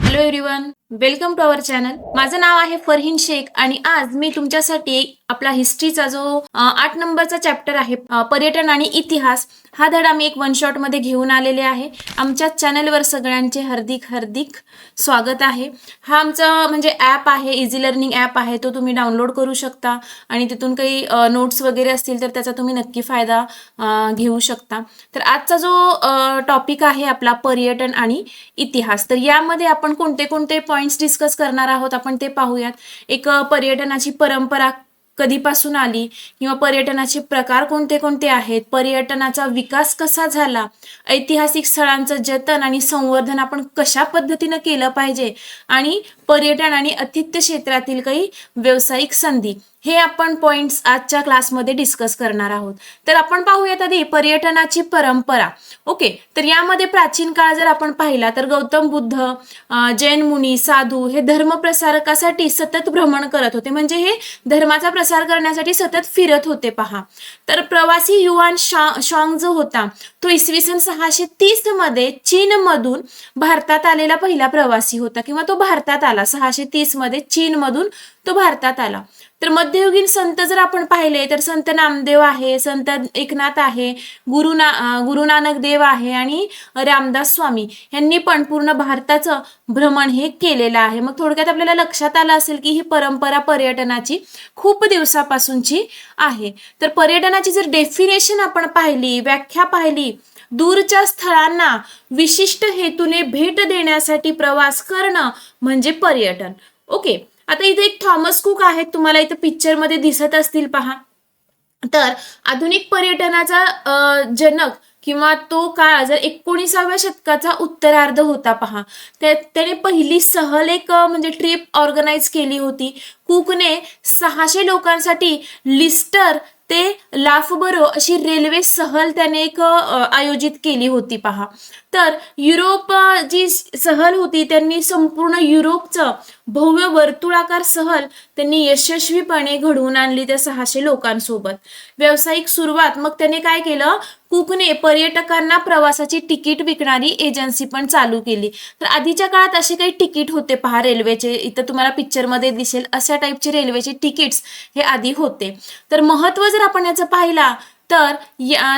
Hello everyone, welcome to our channel. माझं नाव आहे फरहीन शेख आणि आज मी तुमच्यासाठी आपला हिस्ट्रीचा जो 8 नंबरचा चॅप्टर आहे पर्यटन आणि इतिहास हा धडा मी एक वन शॉट मध्ये घेऊन आलेले आहे. आमच्या चॅनलवर सगळ्यांचे हार्दिक हार्दिक स्वागत आहे. हा आमचा म्हणजे ॲप आहे, इझी लर्निंग ॲप आहे, तो तुम्ही डाउनलोड करू शकता आणि तिथून काही नोट्स वगैरे असतील तर त्याचा तुम्ही नक्की फायदा घेऊ शकता. तर आजचा जो टॉपिक आहे आपला पर्यटन आणि इतिहास, तर यामध्ये आपण कोणते कोणते पॉइंट्स डिस्कस करणार आहोत आपण ते पाहूयात. एक पर्यटनाची परंपरा कधीपासून आली किंवा पर्यटनाचे प्रकार कोणते कोणते आहेत, पर्यटनाचा विकास कसा झाला, ऐतिहासिक स्थळांचं जतन आणि संवर्धन आपण कशा पद्धतीनं केलं पाहिजे आणि पर्यटन आणि आतिथ्य क्षेत्रातील काही व्यावसायिक संधी, हे आपण पॉइंट्स आजच्या क्लासमध्ये डिस्कस करणार आहोत. तर आपण पाहूयात आधी पर्यटनाची परंपरा. ओके, तर यामध्ये प्राचीन काळ जर आपण पाहिला तर गौतम बुद्ध, जैन मुनी, साधू हे धर्मप्रसारकासाठी सतत भ्रमण करत होते, म्हणजे हे धर्माचा प्रसार करण्यासाठी सतत फिरत होते पहा. तर प्रवासी युआन शांग जो होता तो इसवी सन 630 मध्ये चीनमधून भारतात आलेला पहिला प्रवासी होता किंवा तो भारतात आला 630 मध्ये चीनमधून तो भारतात आला. तर मध्ययुगीन संत जर आपण पाहिले तर संत नामदेव आहे, संत एकनाथ आहे, गुरु नानक देव आहे आणि रामदास स्वामी यांनी पण पूर्ण भारताचं भ्रमण हे केलेलं आहे. मग थोडक्यात आपल्याला लक्षात आलं असेल की ही परंपरा पर्यटनाची खूप दिवसापासूनची आहे. तर पर्यटनाची जर डेफिनेशन आपण पाहिली, व्याख्या पाहिली, दूरच्या स्थळांना विशिष्ट हेतूने भेट देण्यासाठी प्रवास करणं म्हणजे पर्यटन. ओके, आता इथे एक थॉमस कुक आहेत, तुम्हाला इथं पिक्चर मध्ये दिसत असतील पहा. तर आधुनिक पर्यटनाचा जनक किंवा तो काळ जर 19व्या शतकाचा उत्तरार्ध होता पहा. त्याने पहिली सहल एक म्हणजे ट्रिप ऑर्गनाईज केली होती. कुकने 600 लोकांसाठी लिस्टर ते लाफबरो अशी रेल्वे सहल त्याने एक आयोजित केली होती पहा. तर युरोप जी सहल होती त्यांनी संपूर्ण युरोपचं भव्य वर्तुळाकार सहल त्यांनी यशस्वीपणे घडवून आणली त्या 600 लोकांसोबत. व्यावसायिक सुरुवात मग त्याने काय केलं, कुकने पर्यटकांना प्रवासाची तिकीट विकणारी एजन्सी पण चालू केली. तर आधीच्या काळात असे काही तिकीट होते पहा रेल्वेचे, इथं तुम्हाला पिक्चर मध्ये दिसेल अशा टाईपचे रेल्वेचे तिकीट्स हे आधी होते. तर महत्व जर आपण याचं पाहिला तर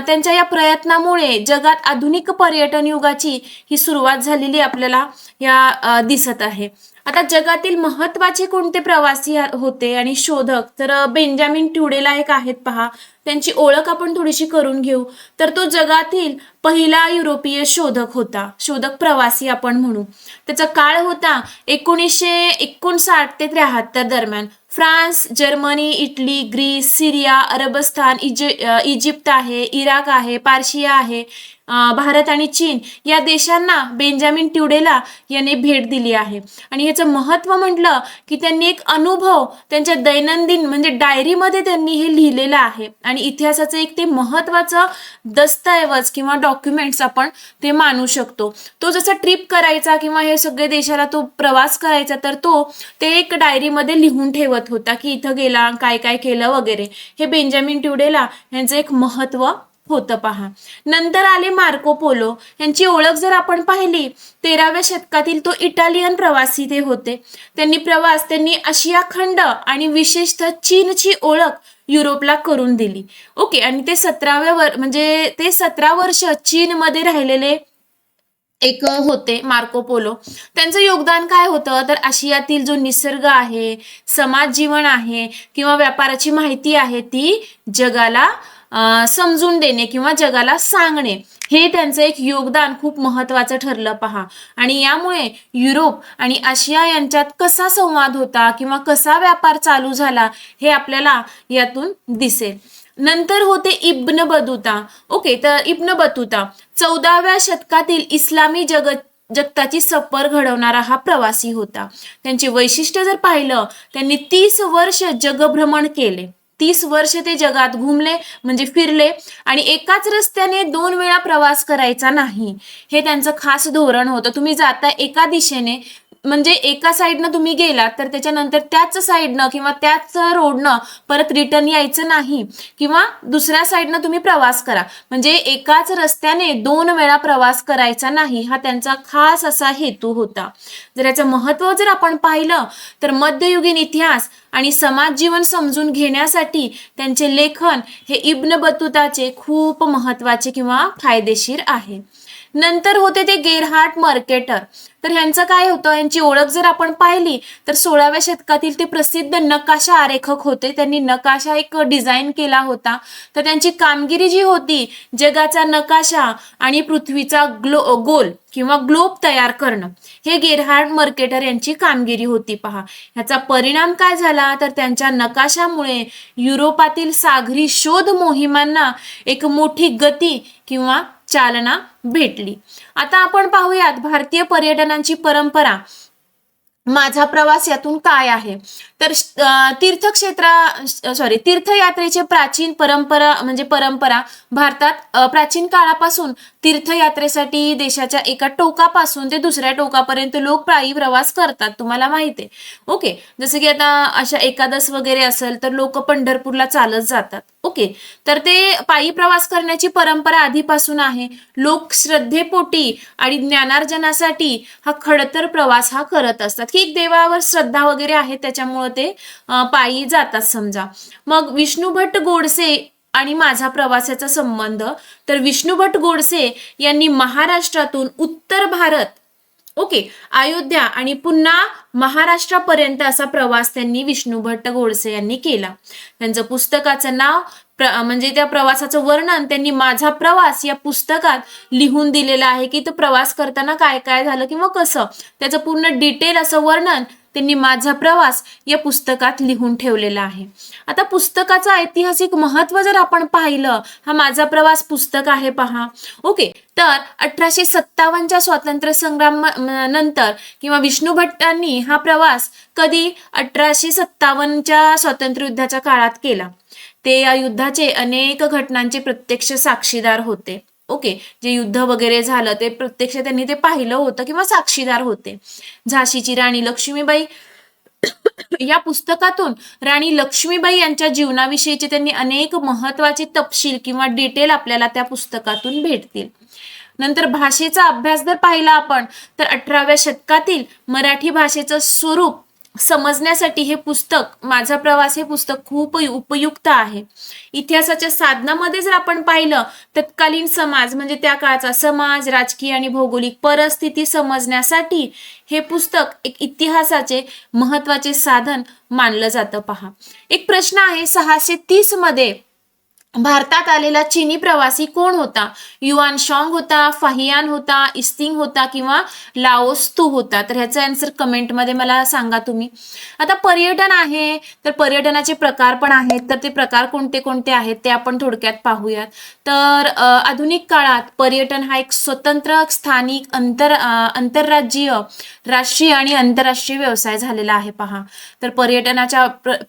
त्यांच्या या प्रयत्नामुळे जगात आधुनिक पर्यटन युगाची ही सुरुवात झालेली आपल्याला या दिसत आहे. आता जगातील महत्वाचे कोणते प्रवासी होते आणि शोधक, तर बेंजामिन ट्युडेला एक आहेत पहा, त्यांची ओळख आपण थोडीशी करून घेऊ. तर तो जगातील पहिला युरोपीय शोधक होता, शोधक प्रवासी आपण म्हणू. त्याचा काळ होता 1959 ते 73 दरम्यान. फ्रान्स, जर्मनी, इटली, ग्रीस, सिरिया, अरबस्थान, इजिप्त आहे, इराक आहे, पार्शिया आहे, भारत आणि चीन या देशांना बेंजामिन ट्युडेला याने भेट दिली आहे. आणि याचं महत्व म्हटलं की त्यांनी एक अनुभव त्यांच्या दैनंदिन म्हणजे डायरीमध्ये त्यांनी हे लिहिलेलं आहे आणि इतिहासाचं एक ते महत्वाचं दस्तऐवज किंवा डॉक्युमेंट्स आपण ते मानू शकतो. तो जसा ट्रिप करायचा किंवा हे सगळे देशाला तो प्रवास करायचा तर ते एक डायरीमध्ये लिहून ठेवत होता की इथं गेला, काय काय केलं वगैरे. हे बेंजामिन ट्युडेला यांचं एक महत्व होतं पहा. नंतर आले मार्को पोलो. यांची ओळख जर आपण पाहिली 13व्या शतकातील तो इटालियन प्रवासी ते होते. त्यांनी आशिया खंड आणि विशेषतः चीनची ओळख युरोपला करून दिली. ओके, आणि ते 17 वर्ष चीनमध्ये राहिलेले एक होते मार्को पोलो. त्यांचं योगदान काय होतं तर आशियातील जो निसर्ग आहे, समाज जीवन आहे किंवा व्यापाराची माहिती आहे ती जगाला समजून देणे किंवा जगाला सांगणे, हे त्यांचं एक योगदान खूप महत्वाचं ठरलं पहा. आणि यामुळे युरोप आणि आशिया यांच्यात कसा संवाद होता किंवा कसा व्यापार चालू झाला हे आपल्याला यातून दिसेल. नंतर होते इब्न बतूता. ओके, तर इब्न बतूता 14व्या शतकातील इस्लामी जगताची सफर घडवणारा हा प्रवासी होता. त्यांचे वैशिष्ट्य जर पाहिलं, त्यांनी 30 वर्ष जगभ्रमण केले. 30 वर्ष ते जगात घुमले म्हणजे फिरले आणि एकाच रस्त्याने 2 वेळा प्रवास करायचा नाही, हे त्यांचं खास धोरण होतं. तुम्ही जाता एका दिशेने म्हणजे एका साईडनं तुम्ही गेलात तर त्याच्यानंतर त्याच साईडनं किंवा त्याच रोडनं परत रिटर्न यायचं नाही, किंवा दुसऱ्या साईडनं तुम्ही प्रवास करा. म्हणजे एकाच रस्त्याने 2 वेळा प्रवास करायचा नाही, हा त्यांचा खास असा हेतू होता. जर याचं महत्त्व जर आपण पाहिलं तर मध्ययुगीन इतिहास आणि समाज जीवन समजून घेण्यासाठी त्यांचे लेखन हे इब्न बतुताचे खूप महत्त्वाचे किंवा फायदेशीर आहे. नंतर होते ते गेरहार्ड मर्केटर. तर ह्यांचं काय होतं, यांची ओळख जर आपण पाहिली तर 16व्या शतकातील ते प्रसिद्ध नकाशा आरेखक होते. त्यांनी नकाशा एक डिझाईन केला होता. तर त्यांची कामगिरी जी होती, जगाचा नकाशा आणि पृथ्वीचा गोल किंवा ग्लोब तयार करणं, हे गेरहार्ड मर्केटर यांची कामगिरी होती. पहा, ह्याचा परिणाम काय झाला तर त्यांच्या नकाशामुळे युरोपातील सागरी शोध मोहिमांना एक मोठी गती किंवा चालना भेटली. आता आपण पाहूयात भारतीय पर्यटनाची परंपरा, माझा प्रवास यातून काय आहे. तर तीर्थयात्रेचे प्राचीन परंपरा भारतात प्राचीन काळापासून तीर्थयात्रेसाठी देशाच्या एका टोकापासून ते दुसऱ्या टोकापर्यंत लोक पायी प्रवास करतात, तुम्हाला माहिती आहे. ओके, जसं की आता अशा एकादश वगैरे असेल तर लोक पंढरपूरला चालत जातात. ओके, तर ते पायी प्रवास करण्याची परंपरा आधीपासून आहे. लोक श्रद्धेपोटी आणि ज्ञानार्जनासाठी हा खडतर प्रवास हा करत असतात, की एक देवावर श्रद्धा वगैरे आहे त्याच्यामुळे ते पायी जातात समजा. मग विष्णुभट्ट गोडसे आणि माझा प्रवासाचा संबंध, तर विष्णुभट्ट गोडसे यांनी महाराष्ट्रातून उत्तर भारत, ओके, अयोध्या आणि पुन्हा महाराष्ट्रापर्यंत असा प्रवास त्यांनी विष्णुभट्ट गोडसे यांनी केला. त्यांचं पुस्तकाचं नाव म्हणजे त्या प्रवासाचं वर्णन त्यांनी माझा प्रवास या पुस्तकात लिहून दिलेलं आहे, की तो प्रवास करताना काय काय झालं किंवा कसं, त्याचं पूर्ण डिटेल असं वर्णन त्यांनी माझा प्रवास या पुस्तकात लिहून ठेवलेला आहे. आता पुस्तकाचं ऐतिहासिक महत्व जर आपण पाहिलं, हा माझा प्रवास पुस्तक आहे पहा. ओके, तर 1857च्या स्वातंत्र्य संग्राम नंतर किंवा विष्णू भट्टांनी हा प्रवास कधी 1857च्या स्वातंत्र्य युद्धाच्या काळात केला. ते या युद्धाचे अनेक घटनांचे प्रत्यक्ष साक्षीदार होते. ओके, जे युद्ध वगैरे झालं ते प्रत्यक्ष त्यांनी ते पाहिलं होतं किंवा साक्षीदार होते. झाशीची राणी लक्ष्मीबाई, या पुस्तकातून राणी लक्ष्मीबाई यांच्या जीवनाविषयीचे त्यांनी अनेक महत्वाचे तपशील किंवा डिटेल आपल्याला त्या पुस्तकातून भेटतील. नंतर भाषेचा अभ्यास जर पाहिला आपण तर 18व्या शतकातील मराठी भाषेचं स्वरूप समजण्यासाठी हे पुस्तक माझा प्रवास हे पुस्तक खूप उपयुक्त आहे. इतिहासाच्या साधनामध्ये जर आपण पाहिलं, तत्कालीन समाज म्हणजे त्या काळचा समाज, राजकीय आणि भौगोलिक परिस्थिती समजण्यासाठी हे पुस्तक एक इतिहासाचे महत्वाचे साधन मानलं जातं. पहा, एक प्रश्न आहे, 630 मध्ये भारतात आलेला चीनी प्रवासी कोण होता? युआन शॉंग होता, फाहियान होता, इस्तिंग होता किंवा लाओस्तू होता? तर ह्याचा आन्सर कमेंटमध्ये मला सांगा तुम्ही. आता पर्यटन आहे, तर पर्यटनाचे प्रकार पण आहेत, तर ते प्रकार कोणते कोणते आहेत ते आपण थोडक्यात पाहूयात. तर आधुनिक काळात पर्यटन हा एक स्वतंत्र स्थानिक आंतरराज्यीय, राष्ट्रीय आणि आंतरराष्ट्रीय व्यवसाय झालेला आहे. पहा, तर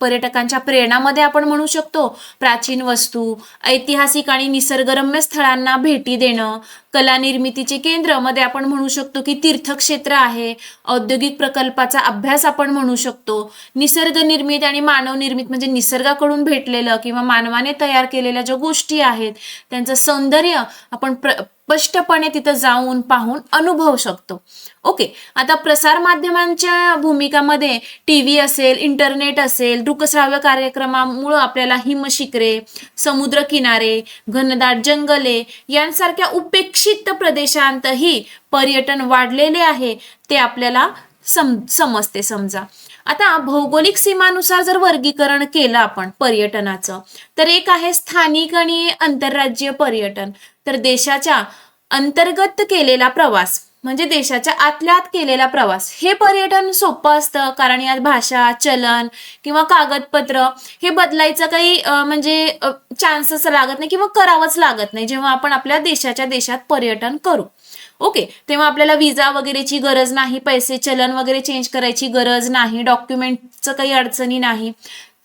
पर्यटकांच्या प्रेरणामध्ये आपण म्हणू शकतो प्राचीन वस्तू, ऐतिहासिक आणि निसर्गरम्य स्थळांना भेटी देणं, कला निर्मितीचे केंद्र मध्ये आपण म्हणू शकतो की तीर्थक्षेत्र आहे, औद्योगिक प्रकल्पाचा अभ्यास आपण म्हणू शकतो, निसर्ग निर्मित आणि मानव निर्मित म्हणजे निसर्गाकडून भेटलेलं किंवा मानवाने तयार केलेल्या ज्या गोष्टी आहेत त्यांचं सौंदर्य आपण स्पष्टपणे तिथं जाऊन पाहून अनुभवू शकतो. ओके, आता प्रसार माध्यमांच्या भूमिकामध्ये टीव्ही असेल, इंटरनेट असेल, दृकश्राव्य कार्यक्रमामुळे आपल्याला हिमशिखरे, समुद्र किनारे, घनदाट जंगले यांसारख्या उपेक्षित प्रदेशांतही पर्यटन वाढलेले आहे ते आपल्याला समजते. समजा आता भौगोलिक सीमानुसार जर वर्गीकरण केलं आपण पर्यटनाचं, तर एक आहे स्थानिक आणि आंतरराज्यीय पर्यटन. तर देशाच्या अंतर्गत केलेला प्रवास म्हणजे देशाच्या आतल्या आत केलेला प्रवास हे पर्यटन सोपं असतं, कारण यात भाषा, चलन किंवा कागदपत्र हे बदलायचं काही म्हणजे चान्सेस लागत नाही किंवा करावंच लागत नाही जेव्हा आपण आपल्या देशाच्या देशात पर्यटन करू. ओके, तेव्हा आपल्याला विजा वगैरेची गरज नाही, पैसे चलन वगैरे चेंज करायची गरज नाही, डॉक्युमेंटचं काही अडचणी नाही.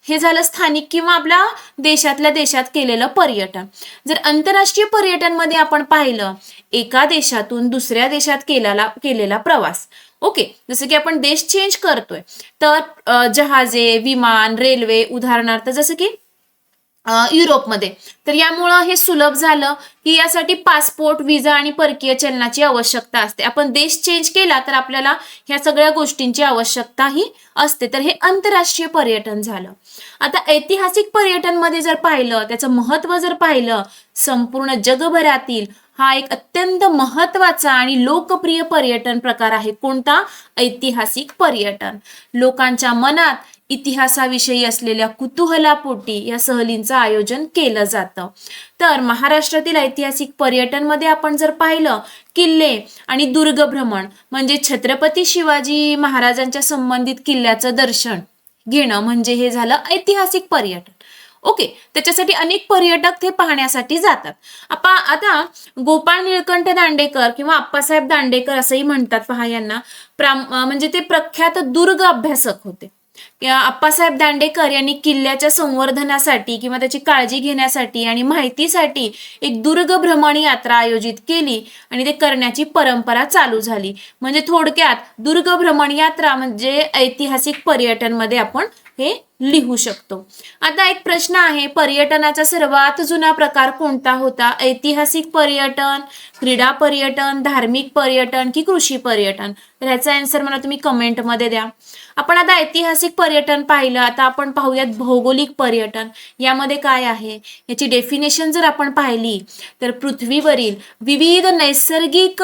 हे झालं स्थानिक किंवा आपल्या देशातल्या देशात केलेलं पर्यटन. जर आंतरराष्ट्रीय पर्यटन मध्ये आपण पाहिलं, एका देशातून दुसऱ्या देशात केलेला प्रवास. ओके, जसं की आपण देश चेंज करतोय तर जहाजे, विमान, रेल्वे उदाहरणार्थ जसं की युरोपमध्ये, तर यामुळं हे सुलभ झालं की यासाठी पासपोर्ट, व्हिसा आणि परकीय चलनाची आवश्यकता असते. आपण देश चेंज केला तर आपल्याला ह्या सगळ्या गोष्टींची आवश्यकताही असते. तर हे आंतरराष्ट्रीय पर्यटन झालं. आता ऐतिहासिक पर्यटनमध्ये जर पाहिलं, त्याचं महत्त्व जर पाहिलं, संपूर्ण जगभरातील हा एक अत्यंत महत्त्वाचा आणि लोकप्रिय पर्यटन प्रकार आहे. कोणता? ऐतिहासिक पर्यटन. लोकांच्या मनात इतिहासाविषयी असलेल्या कुतूहलापोटी या सहलींचं आयोजन केलं जातं. तर महाराष्ट्रातील ऐतिहासिक पर्यटनमध्ये आपण जर पाहिलं, किल्ले आणि दुर्ग भ्रमण म्हणजे छत्रपती शिवाजी महाराजांच्या संबंधित किल्ल्याचं दर्शन घेणं म्हणजे हे झालं ऐतिहासिक पर्यटन. ओके, त्याच्यासाठी अनेक पर्यटक ते पाहण्यासाठी जातात. आता गोपाळ निळकंठ दांडेकर किंवा आप्पासाहेब दांडेकर असंही म्हणतात पहा यांना, म्हणजे ते प्रख्यात दुर्ग अभ्यासक होते. आप्पासाहेब दांडेकर यांनी किल्ल्याच्या संवर्धनासाठी किंवा त्याची काळजी घेण्यासाठी आणि माहितीसाठी एक दुर्ग भ्रमण यात्रा आयोजित केली आणि ते करण्याची परंपरा चालू झाली. म्हणजे थोडक्यात दुर्ग भ्रमण यात्रा म्हणजे ऐतिहासिक पर्यटनमध्ये आपण हे लिहू शकतो. आता एक प्रश्न आहे, पर्यटनाचा सर्वात जुना प्रकार कोणता होता? ऐतिहासिक पर्यटन, क्रीडा पर्यटन, धार्मिक पर्यटन की कृषी पर्यटन? तर ह्याचा आन्सर मला तुम्ही कमेंटमध्ये द्या. आपण आता ऐतिहासिक पर्यटन पाहिलं, आता आपण पाहूयात भौगोलिक पर्यटन. यामध्ये काय आहे याची डेफिनेशन जर आपण पाहिली तर पृथ्वीवरील विविध नैसर्गिक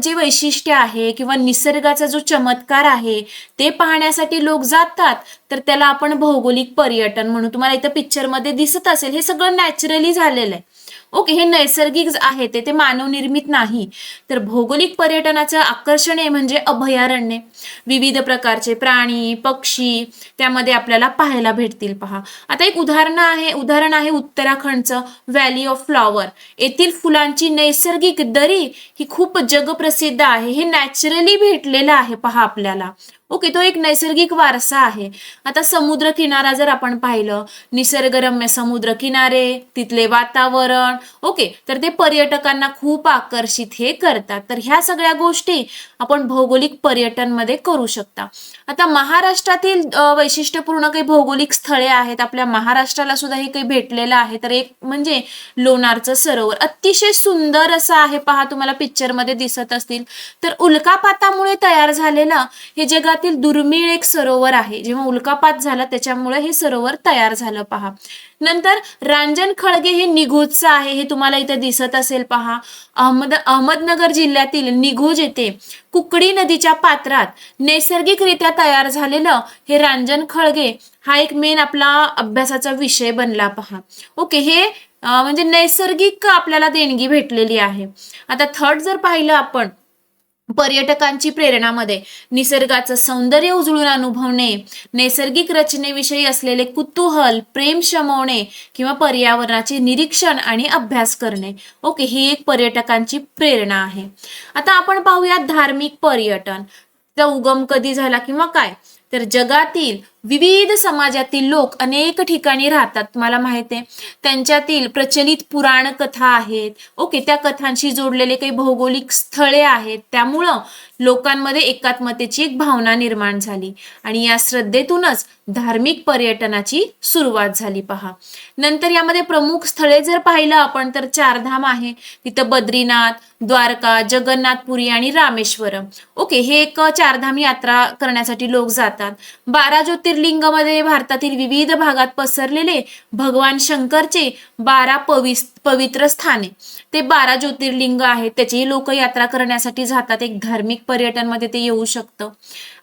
जे वैशिष्ट्य आहे किंवा निसर्गाचा जो चमत्कार आहे ते पाहण्यासाठी लोक जातात, तर त्याला आपण भौगोलिक पर्यटन म्हणू. तुम्हाला इथं पिक्चरमध्ये दिसत असेल, हे सगळं नॅचरली झालेलं आहे. ओके, हे नैसर्गिक आहे ते मानवनिर्मित नाही. तर भौगोलिक पर्यटनाचं आकर्षण आहे म्हणजे अभयारण्ये, विविध प्रकारचे प्राणी, पक्षी त्यामध्ये आपल्याला पाहायला भेटतील. पहा, आता एक उदाहरण आहे उत्तराखंडचं व्हॅली ऑफ फ्लॉवर. येथील फुलांची नैसर्गिक दरी ही खूप जगप्रसिद्ध आहे. हे नॅचरली भेटलेलं आहे पहा आपल्याला. ओके, तो एक नैसर्गिक वारसा आहे. आता समुद्र किनारा जर आपण पाहिलं, निसर्गरम्य समुद्र किनारे, तिथले वातावरण, ओके, तर ते पर्यटकांना खूप आकर्षित हे करतात. तर ह्या सगळ्या गोष्टी आपण भौगोलिक पर्यटन मध्ये करू शकता. आता महाराष्ट्रातील वैशिष्ट्यपूर्ण काही भौगोलिक स्थळे आहेत. आपल्या महाराष्ट्राला सुद्धा हे काही भेटलेलं आहे. तर एक म्हणजे लोणारचं सरोवर, अतिशय सुंदर असं आहे पहा, तुम्हाला पिक्चर मध्ये दिसत असतील. तर उल्कापातामुळे तयार झालेलं हे जगात दुर्मिळ एक सरोवर आहे. जेव्हा उल्कापात झाला त्याच्यामुळे हे सरोवर तयार झालं पहा. नंतर रांजण खळगे हे निघोजचं आहे, हे तुम्हाला इथे दिसत असेल पहा. अहमदनगर जिल्ह्यातील निघोज येथे कुकडी नदीच्या पात्रात नैसर्गिकरित्या तयार झालेलं हे रांजण खळगे हा एक मेन आपला अभ्यासाचा विषय बनला पहा. ओके, हे म्हणजे नैसर्गिक आपल्याला देणगी भेटलेली आहे. आता थर्ड जर पाहिलं आपण पर्यटकांची प्रेरणामध्ये, निसर्गाचं सौंदर्य उजळून अनुभवणे, नैसर्गिक रचनेविषयी असलेले कुतूहल, प्रेम शमवणे किंवा पर्यावरणाचे निरीक्षण आणि अभ्यास करणे. ओके, ही एक पर्यटकांची प्रेरणा आहे. आता आपण पाहूयात धार्मिक पर्यटन. चा उगम कधी झाला किंवा काय? तर जगातील विविध समाजातील लोक अनेक ठिकाणी राहतात, तुम्हाला माहिती आहे. त्यांच्यातील प्रचलित पुराण कथा आहेत. ओके, त्या कथांशी जोडलेले काही भौगोलिक स्थळे आहेत. त्यामुळं लोकांमध्ये एकात्मतेची एक भावना निर्माण झाली आणि या श्रद्धेतूनच धार्मिक पर्यटनाची सुरुवात झाली पहा. नंतर यामध्ये प्रमुख स्थळे जर पाहिलं आपण तर चारधाम आहे. तिथं बद्रीनाथ, द्वारका, जगन्नाथपुरी आणि रामेश्वरम. ओके, हे एक चारधाम यात्रा करण्यासाठी लोक जातात. 12 ज्योतिर्लिंगामध्ये भारतातील विविध भागात पसरलेले भगवान शंकरचे 12 पवित्र स्थाने, ते 12 ज्योतिर्लिंग आहेत, त्याचीही लोक यात्रा करण्यासाठी जातात. एक धार्मिक पर्यटन मध्ये ते येऊ शकतं.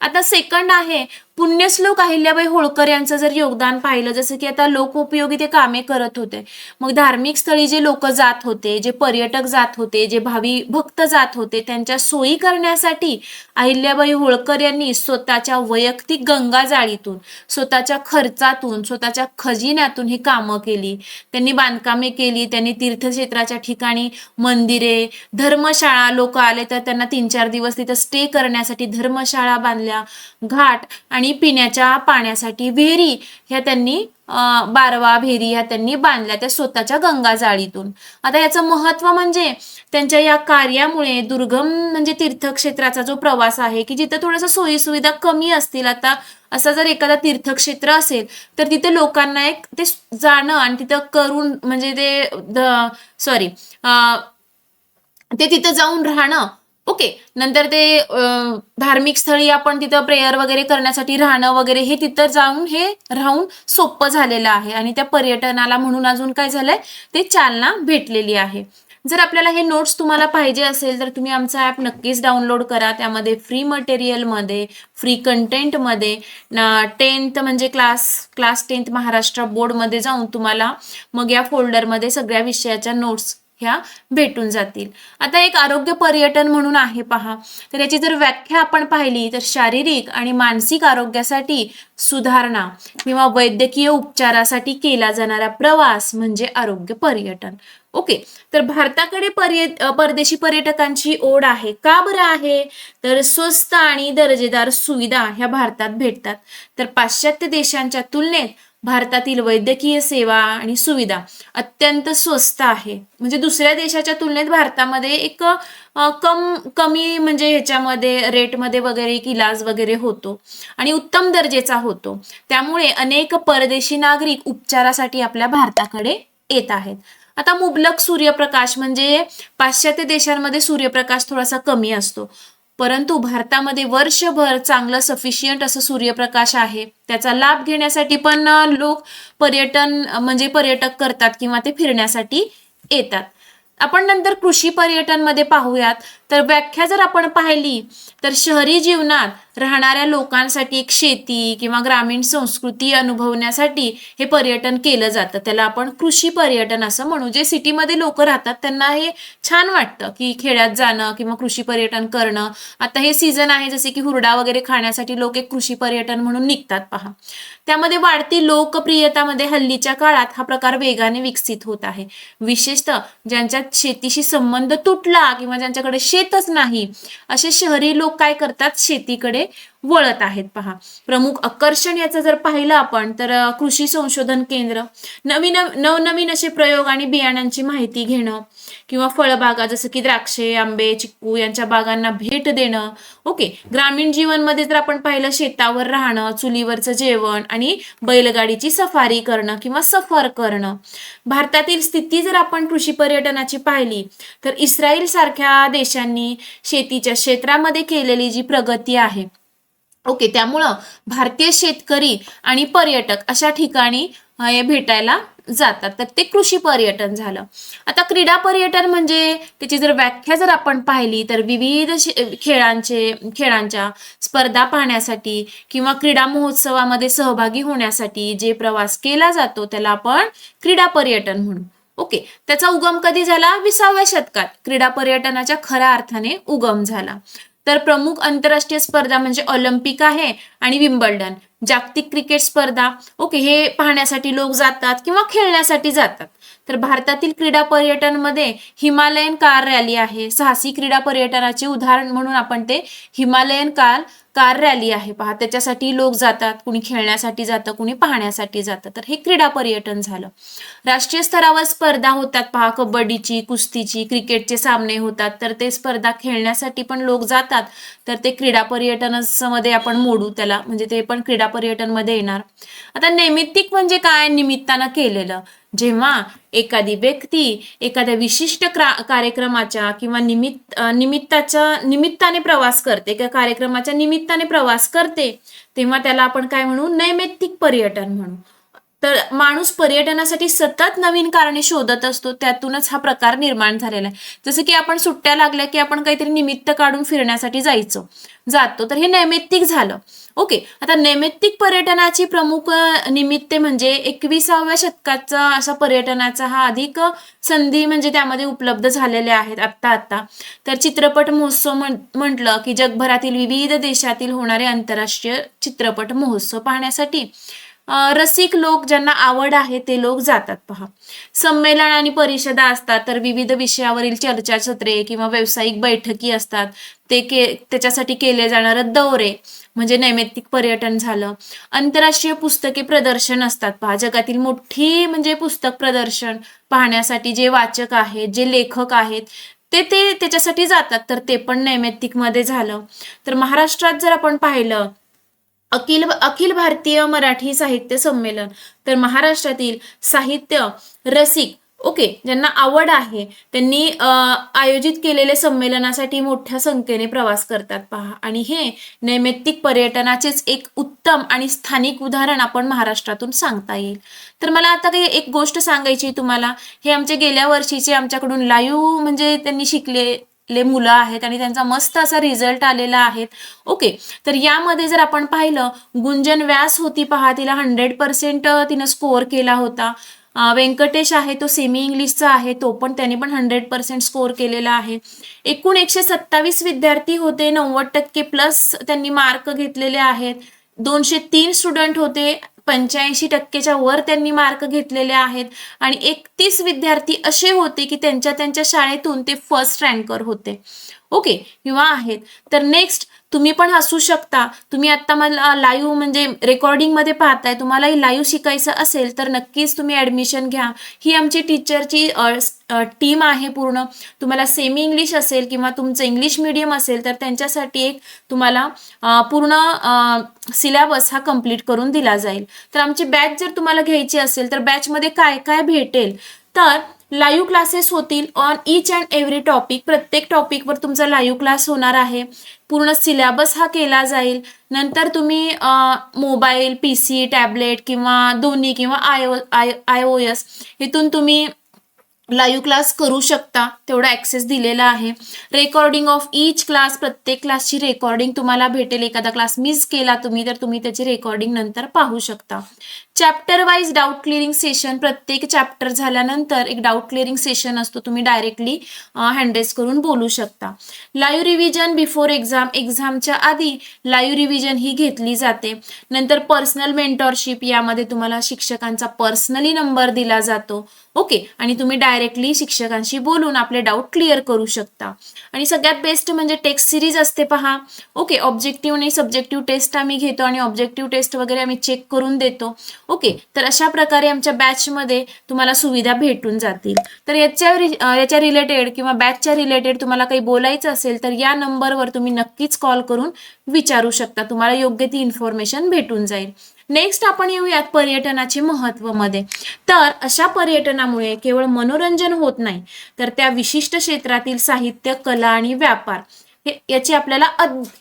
आता सेकंड आहे पुण्यश्लोक अहिल्याबाई होळकर यांचं जर योगदान पाहिलं, जसं की आता लोकोपयोगी ते कामे करत होते, मग धार्मिक स्थळी जे लोक जात होते, जे पर्यटक जात होते, जे भावी भक्त जात होते, त्यांच्या सोयी करण्यासाठी अहिल्याबाई होळकर यांनी स्वतःच्या वैयक्तिक गंगाजाळीतून, स्वतःच्या खर्चातून, स्वतःच्या खजिन्यातून ही कामं केली. त्यांनी बांधकामे केली. त्यांनी तीर्थक्षेत्राच्या ठिकाणी मंदिरे, धर्मशाळा, लोक आले तर त्यांना 3-4 दिवस तिथं स्टे करण्यासाठी धर्मशाळा बांधल्या. घाट आणि पिण्याच्या पाण्यासाठी विहिरी ह्या त्यांनी बारवा भेरी ह्या त्यांनी बांधल्या त्या स्वतःच्या गंगा जाळीतून. आता याचं महत्व म्हणजे त्यांच्या या कार्यामुळे दुर्गम म्हणजे तीर्थक्षेत्राचा जो प्रवास आहे की जिथं थोडंसं सोयीसुविधा कमी असतील, आता असं जर एखादा तीर्थक्षेत्र असेल तर तिथे लोकांना एक ते जाणं आणि तिथं करून म्हणजे ते तिथं जाऊन राहणं. ओके, नंतर ते धार्मिक स्थळी आपण तिथं प्रेयर वगैरे करण्यासाठी राहणं वगैरे हे तिथं जाऊन हे राहून सोपं झालेलं आहे आणि त्या पर्यटनाला म्हणून अजून काय झालंय ते चालना भेटलेली आहे. जर आपल्याला हे नोट्स तुम्हाला पाहिजे असेल तर तुम्ही आमचा ॲप नक्कीच डाउनलोड करा. त्यामध्ये फ्री मटेरियलमध्ये, फ्री कंटेंटमध्ये 10th म्हणजे क्लास 10th महाराष्ट्र बोर्डमध्ये जाऊन तुम्हाला मग या फोल्डरमध्ये सगळ्या विषयाच्या नोट्स ह्या भेटून जातील. आता एक आरोग्य पर्यटन म्हणून आहे पहा, तर याची जर व्याख्या आपण पाहिली तर शारीरिक आणि मानसिक आरोग्यासाठी सुधारणा किंवा वैद्यकीय उपचारासाठी केला जाणारा प्रवास म्हणजे आरोग्य पर्यटन. ओके, तर भारताकडे परदेशी पर्यटकांची ओढ आहे. का बरं आहे? तर स्वस्त आणि दर्जेदार सुविधा ह्या भारतात भेटतात. तर पाश्चात्य देशांच्या तुलनेत भारतातील वैद्यकीय सेवा आणि सुविधा अत्यंत स्वस्त आहे. म्हणजे दुसऱ्या देशाच्या तुलनेत भारतामध्ये एक कमी म्हणजे ह्याच्यामध्ये रेटमध्ये वगैरे एक इलाज वगैरे होतो आणि उत्तम दर्जेचा होतो. त्यामुळे अनेक परदेशी नागरिक उपचारासाठी आपल्या भारताकडे येत आहेत. आता मुबलक सूर्यप्रकाश म्हणजे पाश्चात्य देशांमध्ये सूर्यप्रकाश थोडासा कमी असतो, परंतु भारतामध्ये वर्षभर चांगलं सफिशियंट असं सूर्यप्रकाश आहे. त्याचा लाभ घेण्यासाठी पण लोक पर्यटक करतात किंवा ते फिरण्यासाठी येतात. आपण नंतर कृषी पर्यटन मध्ये पाहूयात. तर व्याख्या जर आपण पाहिली तर शहरी जीवनात राहणाऱ्या लोकांसाठी एक शेती किंवा ग्रामीण संस्कृती अनुभवण्यासाठी हे पर्यटन केलं जातं. त्याला आपण कृषी पर्यटन असं म्हणू. जे सिटीमध्ये लोक राहतात त्यांना हे छान वाटतं की खेड्यात जाणं किंवा कृषी पर्यटन करणं. आता हे सीझन आहे जसे की हुरडा वगैरे खाण्यासाठी लोक एक कृषी पर्यटन म्हणून निघतात पहा. त्यामध्ये वाढती लोकप्रियतामध्ये हल्लीच्या काळात हा प्रकार वेगाने विकसित होत आहे. विशेषतः ज्यांच्यात शेतीशी संबंध तुटला किंवा ज्यांच्याकडे शेतच नाही असे शहरी लोक काय करतात, शेतीकडे वळत आहेत पहा. प्रमुख आकर्षण याचं जर पाहिलं आपण तर कृषी संशोधन केंद्र, नवनवीन असे प्रयोग आणि बियाण्यांची माहिती घेणं किंवा फळबागा जसं की द्राक्षे, आंबे, चिक्कू यांच्या बागांना भेट देणं. ओके, ग्रामीण जीवनमध्ये जर आपण पाहिलं शेतावर राहणं, चुलीवरचं जेवण आणि बैलगाडीची सफारी करणं किंवा सफर करणं. भारतातील स्थिती जर आपण कृषी पर्यटनाची पाहिली तर इस्रायल सारख्या देशांनी शेतीच्या क्षेत्रामध्ये केलेली जी प्रगती आहे, ओके, त्यामुळं भारतीय शेतकरी आणि पर्यटक अशा ठिकाणी हे भेटायला जातात. तर ते कृषी पर्यटन झालं. आता क्रीडा पर्यटन म्हणजे त्याची जर व्याख्या जर आपण पाहिली तर विविध खेळांच्या स्पर्धा पाहण्यासाठी किंवा क्रीडा महोत्सवामध्ये सहभागी होण्यासाठी जे प्रवास केला जातो त्याला आपण क्रीडा पर्यटन म्हणू. ओके, त्याचा उगम कधी झाला? 20व्या शतकात क्रीडा पर्यटनाच्या खऱ्या अर्थाने उगम झाला. तर प्रमुख आंतरराष्ट्रीय स्पर्धा म्हणजे ऑलिम्पिक आहे आणि विम्बल्डन. जागतिक क्रिकेट स्पर्धा, ओके, हे पाहण्यासाठी लोक जातात किंवा खेळण्यासाठी जातात. तर भारतातील क्रीडा पर्यटनमध्ये हिमालयन कार रॅली आहे. साहसी क्रीडा पर्यटनाचे उदाहरण म्हणून आपण ते हिमालयन कार रॅली आहे पहा. त्याच्यासाठी लोक जातात, कुणी खेळण्यासाठी जातं, कुणी पाहण्यासाठी जातं. तर हे क्रीडा पर्यटन झालं. राष्ट्रीय स्तरावर स्पर्धा होतात पहा, कबड्डीची, कुस्तीची, क्रिकेटचे सामने होतात. तर ते स्पर्धा खेळण्यासाठी पण लोक जातात. तर ते क्रीडा पर्यटनामध्ये आपण मोडू त्याला, म्हणजे ते पण क्रीडा पर्यटन मध्ये येणार. आता नैमित्तिक म्हणजे काय? निमित्तानं केलेलं. जेव्हा एखादी व्यक्ती एखाद्या विशिष्ट कार्यक्रमाच्या किंवा निमित्ताने प्रवास करते किंवा कार्यक्रमाच्या निमित्ताने प्रवास करते तेव्हा त्याला आपण काय म्हणू? नैमित्तिक पर्यटन म्हणू. तर माणूस पर्यटनासाठी सतत नवीन कारणे शोधत असतो, त्यातूनच हा प्रकार निर्माण झालेला आहे. जसं की आपण सुट्ट्या लागल्या की आपण काहीतरी निमित्त काढून फिरण्यासाठी जातो, तर हे नैमित्तिक झालं. ओके, आता नैमित्तिक पर्यटनाची प्रमुख निमित्ते म्हणजे 21व्या शतकाचा असा पर्यटनाचा हा अधिक संधी म्हणजे त्यामध्ये उपलब्ध झालेल्या आहेत आता. तर चित्रपट महोत्सव म्हटलं की जगभरातील विविध देशातील होणारे आंतरराष्ट्रीय चित्रपट महोत्सव पाहण्यासाठी रसिक लोक, ज्यांना आवड आहे ते लोक जातात पहा. संमेलन आणि परिषदा असतात, तर विविध विषयावरील चर्चासत्रे किंवा व्यावसायिक बैठकी असतात, त्याच्यासाठी केले जाणारे दौरे म्हणजे नैमित्तिक पर्यटन झालं. आंतरराष्ट्रीय पुस्तके प्रदर्शन असतात पहा, जगातील मोठी म्हणजे पुस्तक प्रदर्शन पाहण्यासाठी जे वाचक आहेत, जे लेखक आहेत ते त्याच्यासाठी जातात, तर ते पण नैमित्तिक मध्ये झालं. तर महाराष्ट्रात जर आपण पाहिलं अखिल भारतीय मराठी साहित्य संमेलन, तर महाराष्ट्रातील साहित्य रसिक ओके ज्यांना आवड आहे त्यांनी आयोजित केलेले संमेलनासाठी मोठ्या संख्येने प्रवास करतात पहा. आणि हे नैमित्तिक पर्यटनाचेच एक उत्तम आणि स्थानिक उदाहरण आपण महाराष्ट्रातून सांगता येईल. तर मला आता काही एक गोष्ट सांगायची तुम्हाला. हे आमचे गेल्या वर्षीचे आमच्याकडून लाईव्ह म्हणजे त्यांनी शिकलेले मुलं आहेत आणि त्यांचा मस्त असा रिझल्ट आलेला आहे. ओके, तर यामध्ये जर आपण पाहिलं, गुंजन व्यास होती पहा, तिला 100% तिनं स्कोअर केला होता. व्यंकटेश आहे तो सेमी इंग्लिशचा आहे, तो पण त्याने पण 100% स्कोअर केलेला आहे. एकूण 127 विद्यार्थी होते, 90% प्लस त्यांनी मार्क घेतलेले आहेत. 203 स्टुडंट होते, 85% वर त्यांनी मार्क घेतलेले आहेत. आणि 31 विद्यार्थी असे होते की त्यांच्या शाळेतून ते फर्स्ट रँकर होते. ओके किंवा आहेत. तर नेक्स्ट तुम्ही पण असू शकता. तुम्ही आता मला लाईव्ह म्हणजे रेकॉर्डिंग मध्ये पाहताय, तुम्हालाही लाईव्ह शिकायचं असेल तर नक्कीच तुम्ही ऍडमिशन घ्या. ही आमची टीचरची टीम आहे पूर्ण. तुम्हाला सेमी इंग्लिश असेल किंवा तुमचं इंग्लिश मीडियम असेल तर त्यांच्यासाठी एक तुम्हाला पूर्ण सिलेबस हा कंप्लीट करून दिला जाईल. तर आमची बॅच जर तुम्हाला घ्यायची असेल तर बॅचमध्ये काय काय भेटेल, तर लाईव्ह क्लासेस होतील on each and every topic. प्रत्येक टॉपिकवर तुमचा लाईव्ह क्लास होणार आहे. पूर्ण सिलेबस हा केला जाईल. नंतर तुम्ही मोबाईल, PC, टॅबलेट किंवा दोन्ही किंवा iOS इथून तुम्ही लाईव्ह क्लास करू शकता, तेवढा ऍक्सेस दिलेला आहे. रेकॉर्डिंग ऑफ ईच क्लास, प्रत्येक क्लासची रेकॉर्डिंग तुम्हाला भेटेल. एखादा क्लास मिस केला तुम्ही तर तुम्ही त्याची रेकॉर्डिंग नंतर पाहू शकता. Chapter wise doubt clearing session, प्रत्येक चॅप्टर झाल्यानंतर एक डाऊट क्लिअरिंग सेशन असतो, तुम्ही डायरेक्टली हँडरेस करून बोलू शकता. लाईव्ह रिव्हिजन बिफोर एक्झाम, एक्झामच्या आधी लाईव्ह रिव्हिजन ही घेतली जाते. नंतर पर्सनल मेंटॉरशिप, यामध्ये तुम्हाला शिक्षकांचा पर्सनली नंबर दिला जातो. ओके, आणि तुम्ही डायरेक्टली शिक्षकांशी बोलून आपले डाऊट क्लिअर करू शकता. आणि सगळ्यात बेस्ट म्हणजे टेक्स्ट सिरीज असते पहा. ओके, ऑब्जेक्टिव्ह आणि सब्जेक्टिव्ह टेस्ट आम्ही घेतो आणि ऑब्जेक्टिव्ह टेस्ट वगैरे आम्ही चेक करून देतो. ओके, तर अशा प्रकारे आमच्या बॅचमध्ये तुम्हाला सुविधा भेटून जातील. तर याच्या रिलेटेड किंवा बॅचच्या रिलेटेड तुम्हाला काही बोलायचं असेल तर या नंबरवर तुम्ही नक्कीच कॉल करून विचारू शकता, तुम्हाला योग्य ती इन्फॉर्मेशन भेटून जाईल. नेक्स्ट आपण येऊयात पर्यटनाचे महत्व मध्ये. तर अशा पर्यटनामुळे केवळ मनोरंजन होत नाही, तर त्या विशिष्ट क्षेत्रातील साहित्य, कला आणि व्यापार याची आपल्याला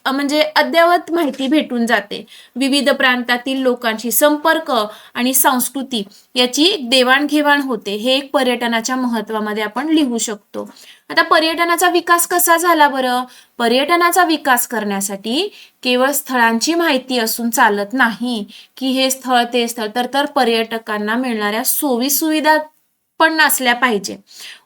म्हणजे अद्ययावत माहिती भेटून जाते. विविध प्रांतातील लोकांशी संपर्क आणि संस्कृती याची देवाणघेवाण होते. हे एक पर्यटनाच्या महत्वामध्ये आपण लिहू शकतो. आता पर्यटनाचा विकास कसा झाला बरं? पर्यटनाचा विकास करण्यासाठी केवळ स्थळांची माहिती असून चालत नाही की हे स्थळ ते स्थळ, तर पर्यटकांना मिळणाऱ्या सोयी सुविधा पण नसल्या पाहिजे.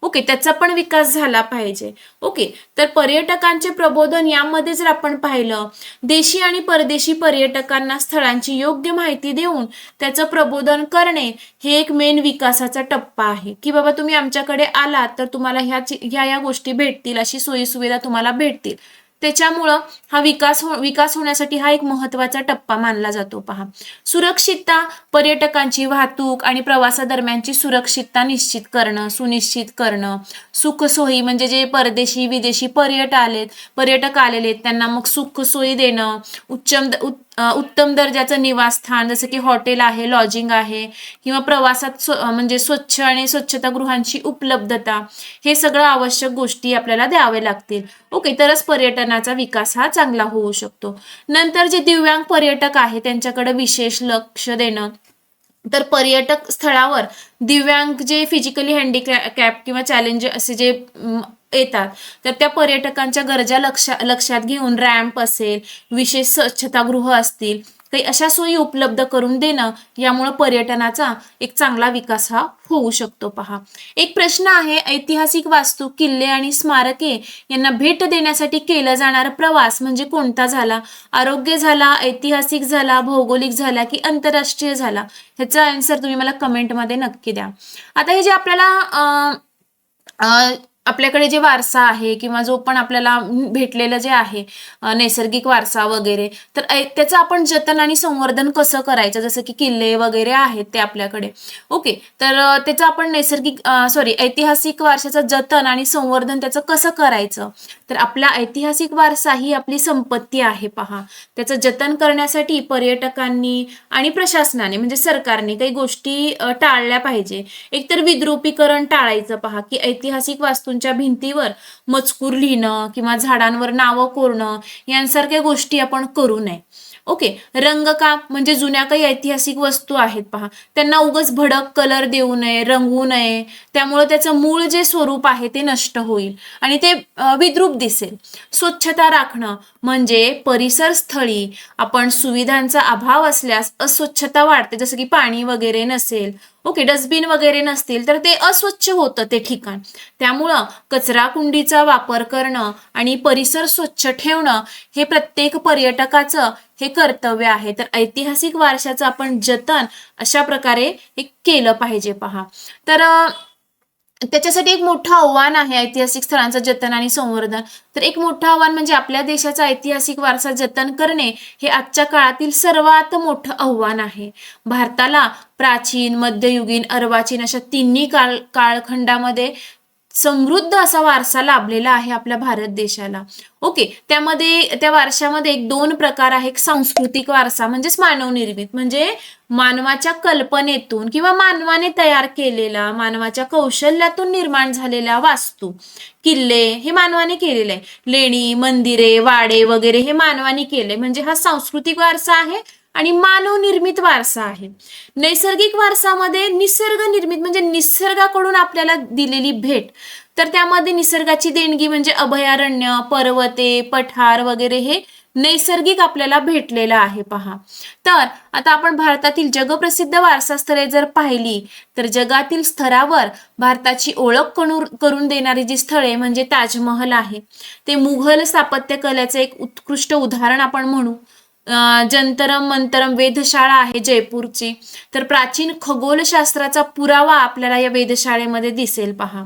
ओके, त्याचा पण विकास झाला पाहिजे. ओके, तर पर्यटकांचे प्रबोधन यामध्ये जर आपण पाहिलं, देशी आणि परदेशी पर्यटकांना स्थळांची योग्य माहिती देऊन त्याचं प्रबोधन करणे हे एक मेन विकासाचा टप्पा आहे. की बाबा तुम्ही आमच्याकडे आलात तर तुम्हाला ह्या गोष्टी भेटतील, अशी सोयी सुविधा तुम्हाला भेटतील. त्याच्यामुळं हा विकास होण्यासाठी हा एक महत्वाचा टप्पा मानला जातो पहा. सुरक्षितता, पर्यटकांची वाहतूक आणि प्रवासादरम्यानची सुरक्षितता सुनिश्चित करणं. सुखसोयी म्हणजे जे परदेशी विदेशी पर्यटक आलेले त्यांना मग सुखसोयी देणं. उत्तम दर्जाचं निवासस्थान जसं की हॉटेल आहे, लॉजिंग आहे किंवा प्रवासात म्हणजे स्वच्छ आणि स्वच्छतागृहांची उपलब्धता, हे सगळं आवश्यक गोष्टी आपल्याला द्यावे लागतील. ओके, तरच पर्यटनाचा विकास हा चांगला होऊ शकतो. नंतर जे दिव्यांग पर्यटक आहे त्यांच्याकडे विशेष लक्ष देणं. तर पर्यटक स्थळावर दिव्यांग जे फिजिकली हँडिकॅप किंवा चॅलेंज असे जे येतात, तर त्या पर्यटकांच्या गरजा लक्षात घेऊन रॅम्प असेल, विशेष स्वच्छतागृह असतील, काही अशा सोयी उपलब्ध करून देणं, यामुळे पर्यटनाचा एक चांगला विकास हा होऊ शकतो. पहा, एक प्रश्न आहे, ऐतिहासिक वास्तू, किल्ले आणि स्मारके यांना भेट देण्यासाठी केला जाणारा प्रवास म्हणजे कोणता झाला? आरोग्य झाला, ऐतिहासिक झाला, भौगोलिक झाला की आंतरराष्ट्रीय झाला? ह्याचा आन्सर तुम्ही मला कमेंटमध्ये नक्की द्या. आता हे जे आपल्याकडे जे वारसा आहे किंवा जो पण आपल्याला भेटलेलं जे आहे नैसर्गिक वारसा वगैरे, तर त्याचं आपण जतन आणि संवर्धन कसं करायचं, जसं की किल्ले वगैरे आहेत ते आपल्याकडे. ओके, तर त्याचं आपण ऐतिहासिक वारशाचं जतन आणि संवर्धन त्याचं कसं करायचं? तर आपला ऐतिहासिक वारसा ही आपली संपत्ती आहे. पहा, त्याचं जतन करण्यासाठी पर्यटकांनी आणि प्रशासनाने म्हणजे सरकारने काही गोष्टी टाळल्या पाहिजे. एकतर विद्रुपीकरण टाळायचं. पहा, की ऐतिहासिक वास्तूंच्या भिंतीवर मजकूर लिहिणं किंवा झाडांवर नावं कोरणं यांसारख्या गोष्टी आपण करू नये. ओके, रंगकाम म्हणजे जुन्या काही ऐतिहासिक वस्तू आहेत पहा, त्यांना उगाच भडक कलर देऊ नये, रंगवू नये. त्यामुळे त्याचं मूळ जे स्वरूप आहे ते नष्ट होईल आणि ते विद्रूप दिसेल. स्वच्छता राखणं म्हणजे परिसर स्थळी आपण सुविधांचा अभाव असल्यास अस्वच्छता वाढते, जसं की पाणी वगैरे नसेल, ओके, डस्टबिन वगैरे नसतील तर ते अस्वच्छ होतं ते ठिकाण. त्यामुळं कचरा कुंडीचा वापर करणं आणि परिसर स्वच्छ ठेवणं हे प्रत्येक पर्यटकाचं हे कर्तव्य आहे. तर ऐतिहासिक वारशाचं आपण जतन अशा प्रकारे हे केलं पाहिजे. पहा, तर त्याच्यासाठी एक मोठं आव्हान आहे ऐतिहासिक स्थळांचं जतन आणि संवर्धन. तर एक मोठं आव्हान म्हणजे आपल्या देशाचा ऐतिहासिक वारसा जतन करणे हे आजच्या काळातील सर्वात मोठं आव्हान आहे. भारताला प्राचीन, मध्ययुगीन, अर्वाचीन अशा तिन्ही कालखंडामध्ये समृद्ध असा वारसा लाभलेला आहे आपल्या भारत देशाला. ओके, त्या वारशामध्ये एक दोन प्रकार आहे. एक सांस्कृतिक वारसा म्हणजेच मानवनिर्मित, म्हणजे मानवाच्या कल्पनेतून किंवा मानवाने तयार केलेला, मानवाच्या कौशल्यातून निर्माण झालेला वास्तू. किल्ले हे मानवाने केलेले आहे, लेणी, मंदिरे, वाडे वगैरे हे मानवाने केले, म्हणजे हा सांस्कृतिक वारसा आहे आणि मानव निर्मित वारसा आहे. नैसर्गिक वारसामध्ये निसर्ग निर्मित म्हणजे निसर्गाकडून आपल्याला दिलेली भेट. तर त्यामध्ये निसर्गाची देणगी म्हणजे अभयारण्य, पर्वते, पठार वगैरे हे नैसर्गिक आपल्याला भेटलेलं आहे. पहा, तर आता आपण भारतातील जगप्रसिद्ध वारसा स्थळे जर पाहिली तर जगातील स्तरावर भारताची ओळख करून देणारी जी स्थळे म्हणजे ताजमहल आहे, ते मुघल स्थापत्य कलेचं एक उत्कृष्ट उदाहरण आपण म्हणू. जंतरम मंतरम वेधशाळा आहे जयपूरची, तर प्राचीन खगोलशास्त्राचा पुरावा आपल्याला या वेधशाळेमध्ये दिसेल. पहा,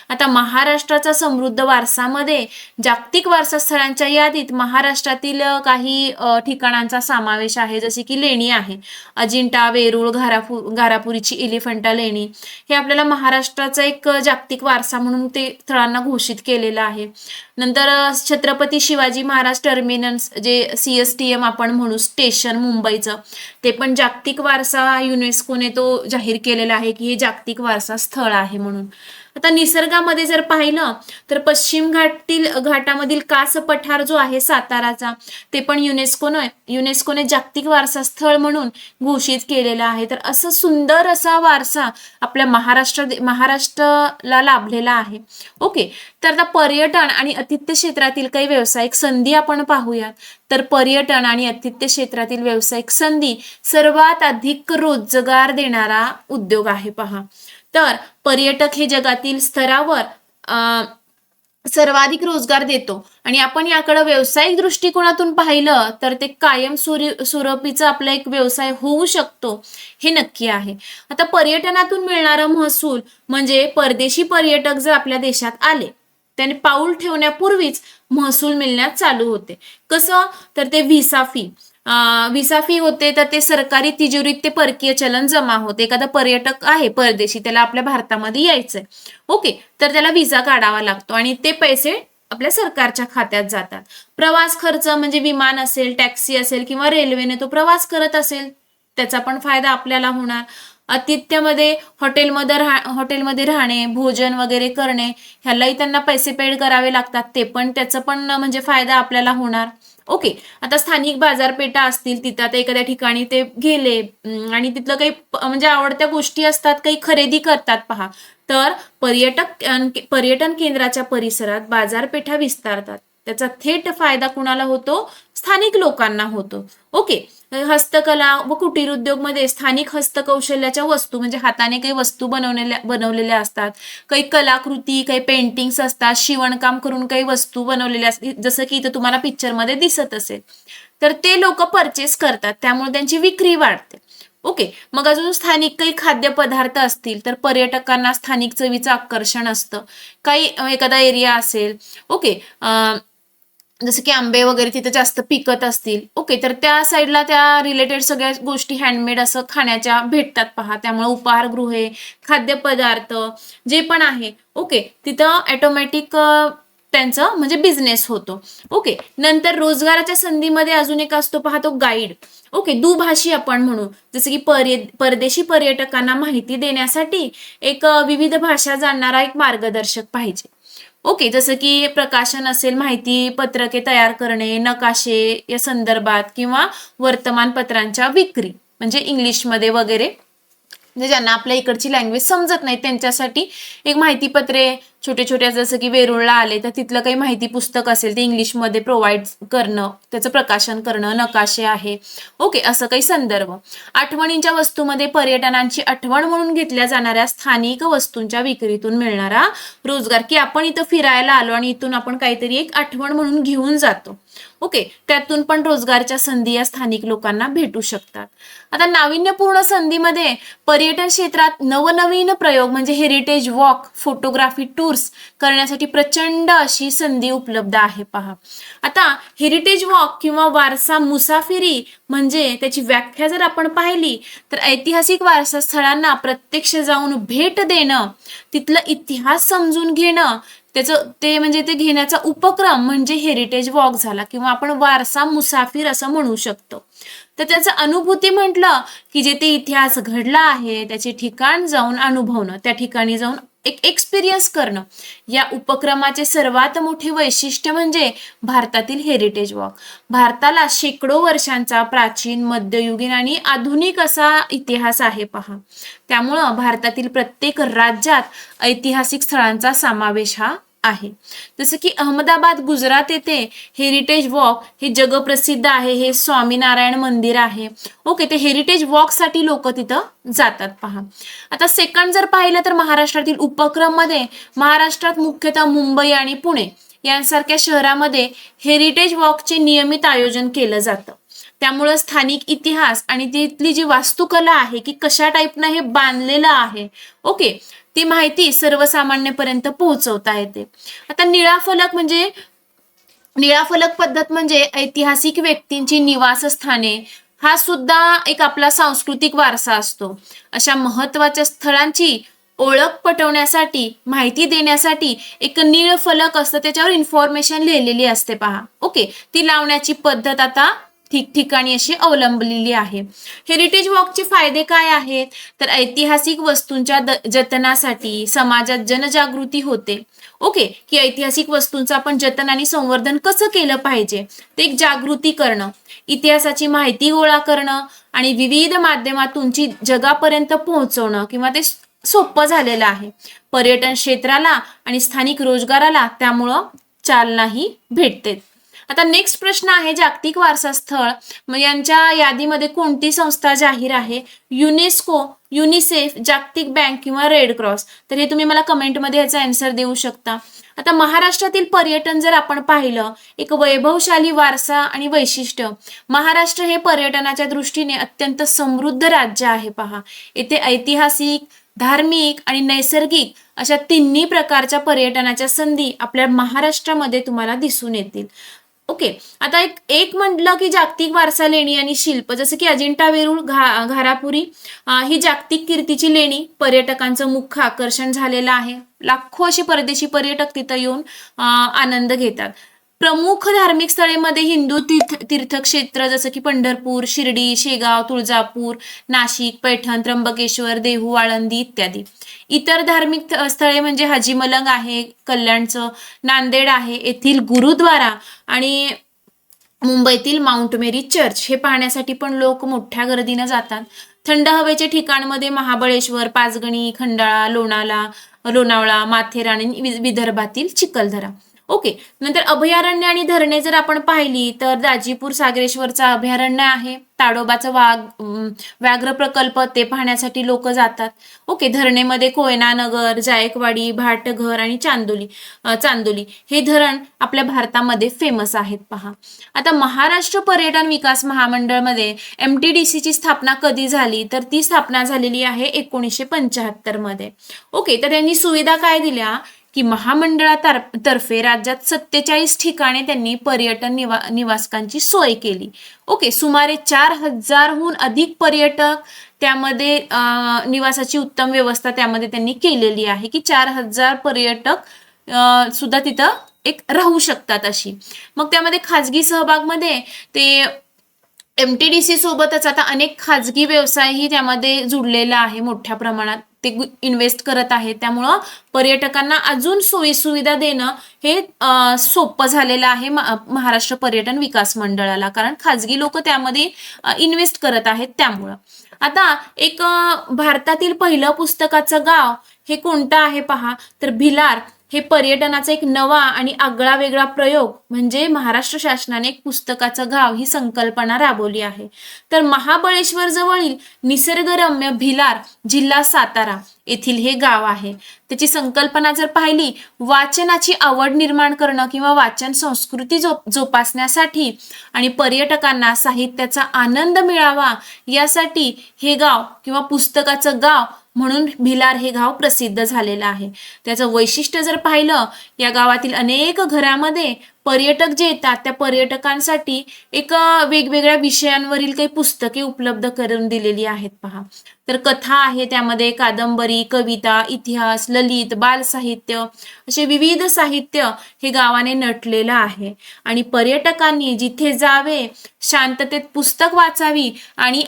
आता महाराष्ट्राचा समृद्ध वारसामध्ये जागतिक वारसा स्थळांच्या यादीत महाराष्ट्रातील काही ठिकाणांचा समावेश आहे, जसे की लेणी आहे, अजिंठा, वेरूळ, घारापुरीची एलिफंटा लेणी, हे आपल्याला महाराष्ट्राचा एक जागतिक वारसा म्हणून ते स्थळांना घोषित केलेलं आहे. नंतर छत्रपती शिवाजी महाराज टर्मिनस जे CSTM आपण म्हणू स्टेशन मुंबईचं, ते पण जागतिक वारसा युनेस्कोने तो जाहीर केलेला आहे की हे जागतिक वारसा स्थळ आहे म्हणून. आता निसर्गामध्ये जर पाहिलं तर पश्चिम घाटामधील कास पठार जो आहे साताराचा, ते पण युनेस्कोने जागतिक वारसा स्थळ म्हणून घोषित केलेला आहे. तर असं सुंदर असा वारसा आपल्या महाराष्ट्राला लाभलेला आहे. ओके, तर आता पर्यटन आणि आतिथ्य क्षेत्रातील काही व्यावसायिक संधी आपण पाहूयात. तर पर्यटन आणि आतिथ्य क्षेत्रातील व्यावसायिक संधी सर्वात अधिक रोजगार देणारा उद्योग आहे. पहा, तर पर्यटक हे जगातील स्तरावर सर्वाधिक रोजगार देतो आणि आपण याकडे व्यावसायिक दृष्टिकोनातून पाहिलं तर ते कायम स्वरूपीचा आपला एक व्यवसाय होऊ शकतो, हे नक्की आहे. आता पर्यटनातून मिळणारा महसूल म्हणजे परदेशी पर्यटक जर आपल्या देशात आले त्याने पाऊल ठेवण्यापूर्वीच महसूल मिळण्यास चालू होते. कसं, तर ते व्हिसा फी होते, तर ते सरकारी तिजोरीत ते परकीय चलन जमा होते. एखादा पर्यटक आहे परदेशी, त्याला आपल्या भारतामध्ये यायचंय, ओके, तर त्याला व्हिसा काढावा लागतो आणि ते पैसे आपल्या सरकारच्या खात्यात जातात. प्रवास खर्च म्हणजे विमान असेल, टॅक्सी असेल किंवा रेल्वेने तो प्रवास करत असेल त्याचा पण फायदा आपल्याला होणार. आतिथ्यामध्ये हॉटेलमध्ये राहणे, भोजन वगैरे करणे ह्यालाही त्यांना पैसे पेड करावे लागतात, ते पण त्याचं पण म्हणजे फायदा आपल्याला होणार. ओके, आता स्थानिक बाजारपेठा असतील, तिथं आता एखाद्या ठिकाणी ते गेले आणि तिथलं काही म्हणजे आवडत्या गोष्टी असतात, काही खरेदी करतात. पहा, तर पर्यटन केंद्राच्या परिसरात बाजारपेठा विस्तारतात, त्याचा थेट फायदा कुणाला होतो? स्थानिक लोकांना होतो. ओके, हस्तकला व कुटीर उद्योगमध्ये स्थानिक हस्तकौशल्याच्या वस्तू म्हणजे हाताने काही वस्तू बनवलेल्या असतात, काही कलाकृती, काही पेंटिंग्स असतात, शिवणकाम करून काही वस्तू बनवलेल्या असतात, जसं की इथं तुम्हाला पिक्चरमध्ये दिसत असेल, तर ते लोक परचेस करतात, त्यामुळे त्यांची विक्री वाढते. ओके, मग अजून स्थानिक काही खाद्यपदार्थ असतील तर पर्यटकांना स्थानिक चवीचं आकर्षण असतं. काही एखादा एरिया असेल, ओके, जसं की आंबे वगैरे तिथे जास्त पिकत असतील, ओके, तर त्या साईडला त्या रिलेटेड सगळ्या गोष्टी हँडमेड असं खाण्याच्या भेटतात पहा. त्यामुळे उपहारगृहे, खाद्यपदार्थ जे पण आहे, ओके, तिथं ऑटोमॅटिक त्यांचं म्हणजे बिझनेस होतो. ओके, नंतर रोजगाराच्या संधीमध्ये अजून एक असतो पहा, तो गाईड. ओके, दुभाषी आपण म्हणू, जसं की परदेशी पर्यटकांना माहिती देण्यासाठी एक विविध भाषा जाणणारा एक मार्गदर्शक पाहिजे. ओके, जसं की प्रकाशन असेल, माहिती पत्रके तयार करणे, नकाशे या संदर्भात किंवा वर्तमानपत्रांच्या विक्री म्हणजे इंग्लिशमध्ये वगैरे, म्हणजे ज्यांना आपल्या इकडची लँग्वेज समजत नाही त्यांच्यासाठी एक माहितीपत्रे छोटे छोटे, जसं की वेरूळला आले तर तिथलं काही माहिती पुस्तक असेल ते इंग्लिशमध्ये प्रोव्हाइड करणं, त्याचं प्रकाशन करणं, नकाशे आहे, ओके, असं काही संदर्भ. आठवणींच्या वस्तूमध्ये पर्यटनांची आठवण म्हणून घेतल्या जाणाऱ्या स्थानिक वस्तूंच्या विक्रीतून मिळणारा रोजगार, की आपण इथं फिरायला आलो आणि इथून आपण काहीतरी एक आठवण म्हणून घेऊन जातो, ओके, त्यातून पण रोजगारच्या संधी या स्थानिक लोकांना भेटू शकतात. आता नाविन्यपूर्ण संधीमध्ये पर्यटन क्षेत्रात नवनवीन प्रयोग म्हणजे हेरिटेज वॉक, फोटोग्राफी टूर्स करण्यासाठी प्रचंड अशी संधी उपलब्ध आहे पहा. आता हेरिटेज वॉक किंवा वारसा मुसाफिरी म्हणजे त्याची व्याख्या जर आपण पाहिली तर ऐतिहासिक वारसा स्थळांना प्रत्यक्ष जाऊन भेट देणं, तिथला इतिहास समजून घेणं, त्याचं ते म्हणजे ते घेण्याचा उपक्रम म्हणजे हेरिटेज वॉक झाला किंवा आपण वारसा मुसाफिर असं म्हणू शकतो. तर त्याचं अनुभूती म्हटलं की जे ते इतिहास घडला आहे त्याचे ठिकाण जाऊन अनुभवणं, त्या ठिकाणी जाऊन एक एक्सपिरियन्स करणं. या उपक्रमाचे सर्वात मोठे वैशिष्ट्य म्हणजे भारतातील हेरिटेज वॉक. भारताला शेकडो वर्षांचा प्राचीन, मध्ययुगीन आणि आधुनिक असा इतिहास आहे पहा. त्यामुळं भारतातील प्रत्येक राज्यात ऐतिहासिक स्थळांचा समावेश हा आहे. जसं की अहमदाबाद गुजरात येथे हेरिटेज वॉक हे जगप्रसिद्ध आहे. हे स्वामीनारायण मंदिर आहे. ओके, ते हेरिटेज वॉक साठी लोक तिथं जातात पहा. आता सेकंड जर पाहिलं तर महाराष्ट्रातील उपक्रम मध्ये महाराष्ट्रात मुख्यतः मुंबई आणि पुणे यांसारख्या शहरामध्ये हेरिटेज वॉकचे नियमित आयोजन केलं जातं. त्यामुळं स्थानिक इतिहास आणि तिथली जी वास्तुकला आहे की कशा टाईपनं हे बांधलेलं आहे, ओके, ती माहिती सर्वसामान्यपर्यंत पोहोचवता येते. आता निळा फलक पद्धत म्हणजे ऐतिहासिक व्यक्तींची निवासस्थाने, हा सुद्धा एक आपला सांस्कृतिक वारसा असतो. अशा महत्वाच्या स्थळांची ओळख पटवण्यासाठी, माहिती देण्यासाठी एक निळ फलक असतं, त्याच्यावर इन्फॉर्मेशन लिहिलेली असते पहा. ओके, ती लावण्याची पद्धत आता ठिकठिकाणी अशी अवलंबलेली आहे. हेरिटेज वॉकचे फायदे काय आहेत तर ऐतिहासिक वस्तूंच्या जतनासाठी समाजात जनजागृती होते. ओके, की ऐतिहासिक वस्तूंचं आपण जतन आणि संवर्धन कसं केलं पाहिजे ते एक जागृती करणं, इतिहासाची माहिती गोळा करणं आणि विविध माध्यमातून जगापर्यंत पोहोचवणं किंवा ते सोपं झालेलं आहे. पर्यटन क्षेत्राला आणि स्थानिक रोजगाराला त्यामुळं चालनाही भेटते. आता नेक्स्ट प्रश्न आहे, जागतिक वारसा स्थळ यांच्या यादीमध्ये कोणती संस्था जाहीर आहे? युनेस्को, युनिसेफ, जागतिक बँक किंवा रेड क्रॉस? तर हे तुम्ही मला कमेंटमध्ये याचा आन्सर देऊ शकता. आता महाराष्ट्रातील पर्यटन जर आपण पाहिलं, एक वैभवशाली वारसा आणि वैशिष्ट्य. महाराष्ट्र हे पर्यटनाच्या दृष्टीने अत्यंत समृद्ध राज्य आहे पहा. येथे ऐतिहासिक, धार्मिक आणि नैसर्गिक अशा तिन्ही प्रकारच्या पर्यटनाच्या संधी आपल्या महाराष्ट्रामध्ये तुम्हाला दिसून येतील. ओके, आता एक म्हटलं की जागतिक वारसा लेणी आणि शिल्प, जसं की अजिंठा वेरूळ घारापुरी ही जागतिक कीर्तीची लेणी पर्यटकांचं मुख्य आकर्षण झालेलं आहे. लाखो असे परदेशी पर्यटक तिथं येऊन आनंद घेतात. प्रमुख धार्मिक स्थळेमध्ये हिंदू तीर्थक्षेत्र जसं की पंढरपूर, शिर्डी, शेगाव, तुळजापूर, नाशिक, पैठण, त्र्यंबकेश्वर, देहू, आळंदी इत्यादी. इतर धार्मिक स्थळे म्हणजे हाजी मलंग आहे कल्याणचं, नांदेड आहे येथील गुरुद्वारा आणि मुंबईतील माउंट मेरी चर्च हे पाहण्यासाठी पण लोक मोठ्या गर्दीने जातात. थंड हवेचे ठिकाणमध्ये महाबळेश्वर, पाचगणी, खंडाळा, लोणावळा, माथेरान आणि विदर्भातील चिखलदरा. ओके. नंतर अभयारण्य आणि धरणे जर आपण पाहिली तर दाजीपूर सागरेश्वरचं अभयारण्य आहे. ताडोबाचा व्याघ्र प्रकल्प ते पाहण्यासाठी लोक जातात. ओके. धरणेमध्ये कोयना नगर, जायकवाडी, भाटघर आणि चांदोली हे धरण आपल्या भारतामध्ये फेमस आहेत पहा. आता महाराष्ट्र पर्यटन विकास महामंडळमध्ये MTDC ची स्थापना कधी झाली तर ती स्थापना झालेली आहे 1975 मध्ये. ओके. तर त्यांनी सुविधा काय दिल्या की महामंडळातर्फे राज्यात 47 ठिकाणी त्यांनी पर्यटन निवासकांची सोय केली. ओके. सुमारे 4,000हून अधिक पर्यटक त्यामध्ये निवासाची उत्तम व्यवस्था त्यामध्ये त्यांनी केलेली आहे की 4,000 पर्यटक सुद्धा तिथं एक राहू शकतात अशी. मग त्यामध्ये खाजगी सहभागमध्ये ते MTDC सोबतच आता अनेक खाजगी व्यवसायही त्यामध्ये जुडलेला आहे. मोठ्या प्रमाणात ते इन्व्हेस्ट करत आहेत. त्यामुळं पर्यटकांना अजून सोयी सुविधा देणं हे सोपं झालेलं आहे महाराष्ट्र पर्यटन विकास मंडळाला, कारण खाजगी लोक त्यामध्ये इन्व्हेस्ट करत आहेत. त्यामुळं आता एक भारतातील पहिलं पुस्तकाचं गाव हे कोणतं आहे पहा तर भिलार हे पर्यटनाचा एक नवा आणि आगळा वेगळा प्रयोग म्हणजे महाराष्ट्र शासनाने एक पुस्तकाचं गाव ही संकल्पना राबवली आहे. तर महाबळेश्वर जवळील निसर्गरम्य भिलार, जिल्हा सातारा येथील हे गाव आहे. त्याची संकल्पना जर पाहिली, वाचनाची आवड निर्माण करणं किंवा वाचन संस्कृती जोपासण्यासाठी आणि पर्यटकांना साहित्याचा आनंद मिळावा यासाठी हे गाव किंवा पुस्तकाचं गाव म्हणून भिलार हे गाव प्रसिद्ध झालेलं आहे. त्याचं वैशिष्ट्य जर पाहिलं, या गावातील अनेक घरामध्ये पर्यटक जे येतात त्या पर्यटकांसाठी एक वेगवेगळ्या विषयांवरील काही पुस्तके उपलब्ध करून दिलेली आहेत पहा. तर कथा आहे, त्यामध्ये कादंबरी, कविता, इतिहास, ललित, बाल साहित्य असे विविध साहित्य हे गावाने नटलेलं आहे. आणि पर्यटकांनी जिथे जावे, शांततेत पुस्तक वाचावी आणि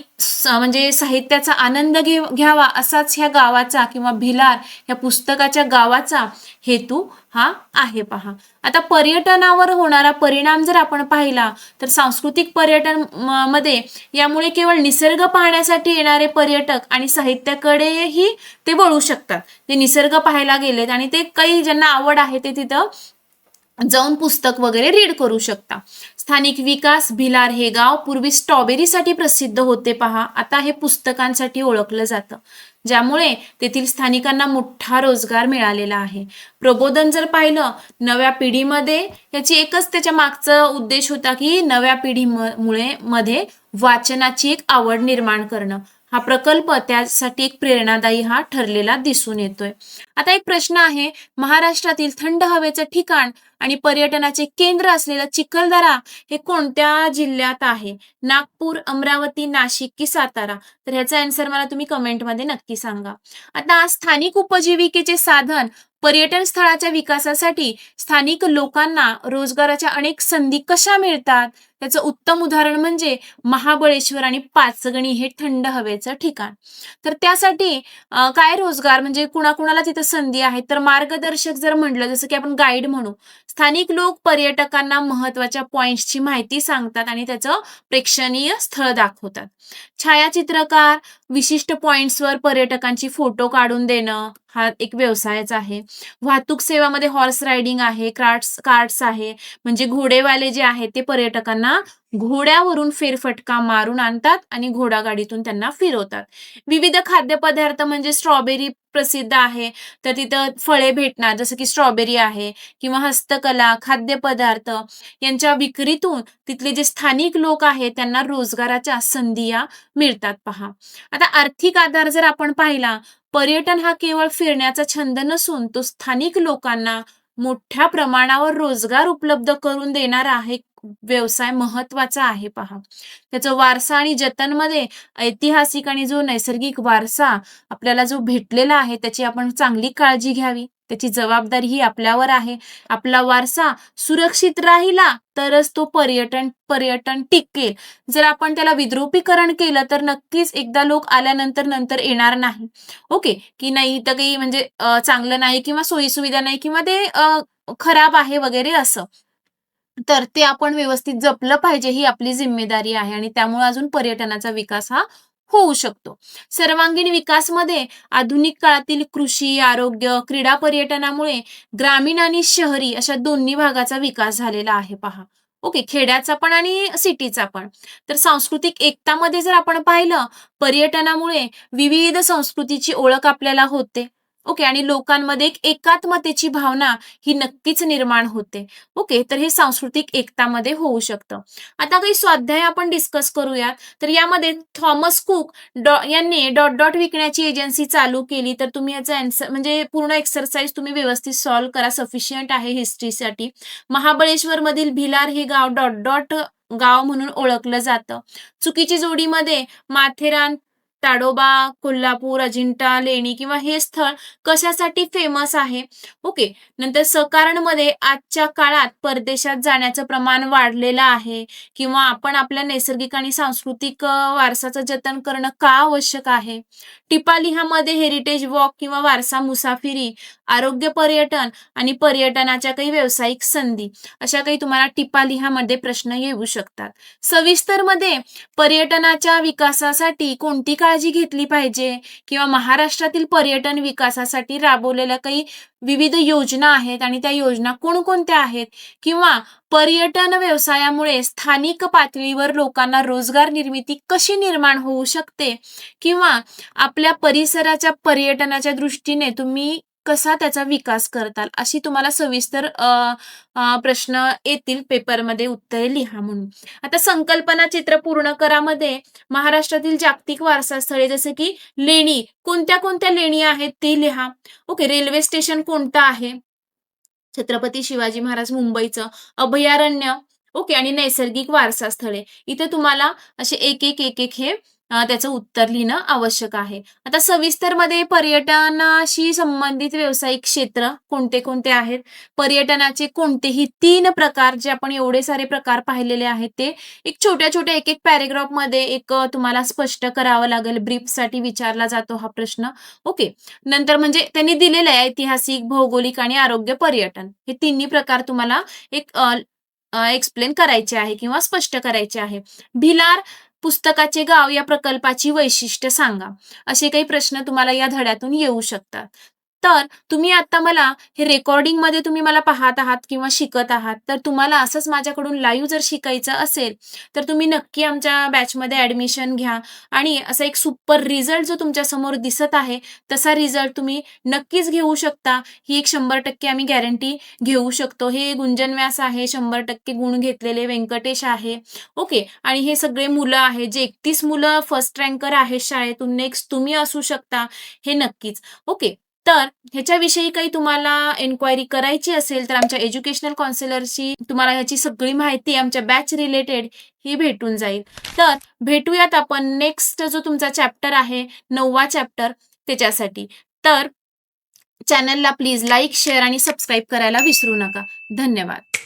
म्हणजे साहित्याचा आनंद घ्यावा असाच ह्या गावाचा किंवा भिलार या पुस्तकाच्या गावाचा हेतू हा आहे पहा. आता पर्यटनावर होणारा परिणाम जर आपण पाहिला तर सांस्कृतिक पर्यटन मध्ये यामुळे केवळ निसर्ग पाहण्यासाठी येणारे पर्यटक आणि साहित्याकडेही ते वळू शकतात. ते निसर्ग पाहायला गेलेत आणि ते काही ज्यांना आवड आहे ते तिथं जाऊन पुस्तक वगैरे रीड करू शकता. स्थानिक विकास, भिलार हे गाव पूर्वी स्ट्रॉबेरीसाठी प्रसिद्ध होते पहा, आता हे पुस्तकांसाठी ओळखलं जातं, ज्यामुळे तेथील स्थानिकांना मोठा रोजगार मिळालेला आहे. प्रबोधन जर पाहिलं, नव्या पिढीमध्ये याची एकच त्याच्या मागचा उद्देश होता की नव्या पिढीमुळे वाचनाची एक आवड निर्माण करणं. हा प्रकल्प त्यासाठी एक प्रेरणादायी हा ठरलेला दिसून येतोय. आता एक प्रश्न आहे, महाराष्ट्रातील थंड हवेचं ठिकाण आणि पर्यटनाचे केंद्र असलेलं चिखलदरा हे कोणत्या जिल्ह्यात आहे? नागपूर, अमरावती, नाशिक की सातारा? तर ह्याचा आन्सर मला तुम्ही कमेंटमध्ये नक्की सांगा. आता स्थानिक उपजीविकेचे साधन, पर्यटन स्थळाच्या विकासासाठी स्थानिक लोकांना रोजगाराच्या अनेक संधी कशा मिळतात त्याचं उत्तम उदाहरण म्हणजे महाबळेश्वर आणि पाचगणी हे थंड हवेचं ठिकाण. तर त्यासाठी काय रोजगार म्हणजे कुणाकुणाला तिथं संधी आहे तर मार्गदर्शक जर म्हटलं, जसं की आपण गाईड म्हणू, स्थानिक लोक पर्यटकांना महत्वाच्या पॉइंट्सची माहिती सांगतात आणि त्याचं प्रेक्षणीय स्थळ दाखवतात. छायाचित्रकार, विशिष्ट पॉइंट्सवर पर्यटकांची फोटो काढून देणं हा एक व्यवसायच आहे. वाहतूक सेवामध्ये हॉर्स रायडिंग आहे, कार्ट्स आहे, म्हणजे घोडेवाले जे आहेत ते पर्यटकांना घोड्यावरून फेरफटका मारून आणतात आणि घोडागाडीतून त्यांना फिरवतात. विविध खाद्यपदार्थ म्हणजे स्ट्रॉबेरी प्रसिद्ध आहे, तर तिथं फळे भेटणार जसं की स्ट्रॉबेरी आहे, किंवा हस्तकला, खाद्यपदार्थ यांच्या विक्रीतून तिथले जे स्थानिक लोक आहेत त्यांना रोजगाराच्या संधी मिळतात पहा. आता आर्थिक आधार जर आपण पाहिला, पर्यटन हा केवळ फिरण्याचा छंद नसून तो स्थानिक लोकांना मोठ्या प्रमाणावर रोजगार उपलब्ध करून देणारा आहे व्यवसाय महत्वाचा आहे पहा. त्याचं वारसा आणि जतनमध्ये ऐतिहासिक आणि जो नैसर्गिक वारसा आपल्याला जो भेटलेला आहे त्याची आपण चांगली काळजी घ्यावी, त्याची जबाबदारी ही आपल्यावर आहे. आपला वारसा सुरक्षित राहिला तरच तो पर्यटन टिकेल. जर आपण त्याला विद्रुपीकरण केलं तर नक्कीच एकदा लोक आल्यानंतर येणार नाही. ओके, की नाही इथं काही म्हणजे चांगलं नाही किंवा सोयी सुविधा नाही किंवा ते खराब आहे वगैरे असं, तर ते आपण व्यवस्थित जपलं पाहिजे, ही आपली जिम्मेदारी आहे आणि त्यामुळे अजून पर्यटनाचा विकास हा होऊ शकतो. सर्वांगीण विकासमध्ये आधुनिक काळातील कृषी, आरोग्य, क्रीडा पर्यटनामुळे ग्रामीण आणि शहरी अशा दोन्ही भागाचा विकास झालेला आहे पहा. ओके, खेड्याचा पण आणि सिटीचा पण. तर सांस्कृतिक एकतामध्ये जर आपण पाहिलं, पर्यटनामुळे विविध संस्कृतीची ओळख आपल्याला होते. ओके, आणि लोकांमध्ये एक एकात्मतेची भावना ही नक्कीच निर्माण होते. ओके, तर हे सांस्कृतिक एकतामध्ये होऊ शकतं. आता काही स्वाध्याय आपण डिस्कस करूया. तर यामध्ये थॉमस कुक यांनी डॉट डॉट विकण्याची एजन्सी चालू केली. तर तुम्ही याचा आन्सर म्हणजे पूर्ण एक्सरसाइज तुम्ही व्यवस्थित सॉल्व्ह करा. सफिशियंट आहे हिस्ट्रीसाठी. महाबळेश्वरमधील भिलार हे गाव डॉट डॉट गाव म्हणून ओळखलं जातं. चुकीची जोडीमध्ये माथेरान, ताडोबा, कोल्हापूर, अजिंठा, लेणी किंवा हे स्थळ कशासाठी फेमस आहे? ओके. नंतर सकारणमध्ये आजच्या काळात परदेशात जाण्याचं प्रमाण वाढलेलं आहे किंवा आपण आपल्या नैसर्गिक आणि सांस्कृतिक वारसाचं जतन करणं का आवश्यक आहे? टिपालिहामध्ये हेरिटेज वॉक किंवा वारसा मुसाफिरी, आरोग्य पर्यटन आणि पर्यटनाच्या काही व्यावसायिक संधी अशा काही तुम्हाला टिपालिहामध्ये प्रश्न येऊ शकतात. सविस्तरमध्ये पर्यटनाच्या विकासासाठी कोणती काळजी घेतली पाहिजे किंवा महाराष्ट्रातील पर्यटन विकासासाठी राबवलेल्या काही विविध योजना आहेत आणि त्या योजना कोणकोणत्या आहेत किंवा पर्यटन व्यवसायामुळे स्थानिक पातळीवर लोकांना रोजगार निर्मिती कशी निर्माण होऊ शकते किंवा आपल्या परिसराच्या पर्यटनाच्या दृष्टीने तुम्ही कसा त्याचा विकास करताल अशी तुम्हाला सविस्तर प्रश्न येतील पेपरमध्ये उत्तरे लिहा म्हणून. आता संकल्पना चित्र पूर्ण करामध्ये महाराष्ट्रातील जागतिक वारसा स्थळे जसे की लेणी, कोणत्या कोणत्या लेणी आहेत ती लिहा. ओके, रेल्वे स्टेशन कोणतं आहे? छत्रपती शिवाजी महाराज मुंबईचं. अभयारण्य, ओके, आणि नैसर्गिक वारसा स्थळे. इथे तुम्हाला असे एक एक एक एक हे त्याचं उत्तर लिहिणं आवश्यक आहे. आता सविस्तरमध्ये पर्यटनाशी संबंधित व्यावसायिक क्षेत्र कोणते कोणते आहेत? पर्यटनाचे कोणतेही 3 प्रकार जे आपण एवढे सारे प्रकार पाहिलेले आहेत ते एक छोट्या छोट्या एक एक पॅरेग्राफमध्ये एक तुम्हाला स्पष्ट करावं लागेल. ब्रीफसाठी विचारला जातो हा प्रश्न. ओके. नंतर म्हणजे त्यांनी दिलेलं आहे ऐतिहासिक, भौगोलिक आणि आरोग्य पर्यटन. हे तिन्ही प्रकार तुम्हाला एक एक्सप्लेन करायचे आहे किंवा स्पष्ट करायचे आहे. भिलार पुस्तकाचे गाव या प्रकल्पाची वैशिष्ट्य सांगा. असे काही प्रश्न तुम्हाला या धड्यातून येऊ शकतात. तर तुम्ही आता मला हे रेकॉर्डिंगमध्ये तुम्ही मला पाहत आहात किंवा शिकत आहात, तर तुम्हाला असंच माझ्याकडून लाईव्ह जर शिकायचं असेल, तर तुम्ही नक्की आमच्या बॅचमध्ये ॲडमिशन घ्या आणि असा एक सुपर रिझल्ट जो तुमच्यासमोर दिसत आहे, तसा रिझल्ट तुम्ही नक्कीच घेऊ शकता. ही एक 100% आम्ही गॅरंटी घेऊ शकतो. हे गुंजन व्यास आहे, 100% गुण घेतलेले व्यंकटेश आहे. ओके, आणि हे सगळे मुलं आहेत, जे 31 मुलं फर्स्ट रँकर आहेत शाळेतून. नेक्स्ट तुम्ही असू शकता, हे नक्कीच. ओके. तर ह्याच्याविषयी काही तुम्हाला एन्क्वायरी करायची असेल तर आमच्या एज्युकेशनल काउन्सिलरशी तुम्हाला ह्याची सगळी माहिती आमच्या बॅच रिलेटेड ही भेटून जाईल. तर भेटूयात आपण नेक्स्ट जो तुमचा चॅप्टर आहे 9वा चॅप्टर त्याच्यासाठी. तर चॅनलला प्लीज लाईक, शेअर आणि सबस्क्राईब करायला विसरू नका. धन्यवाद.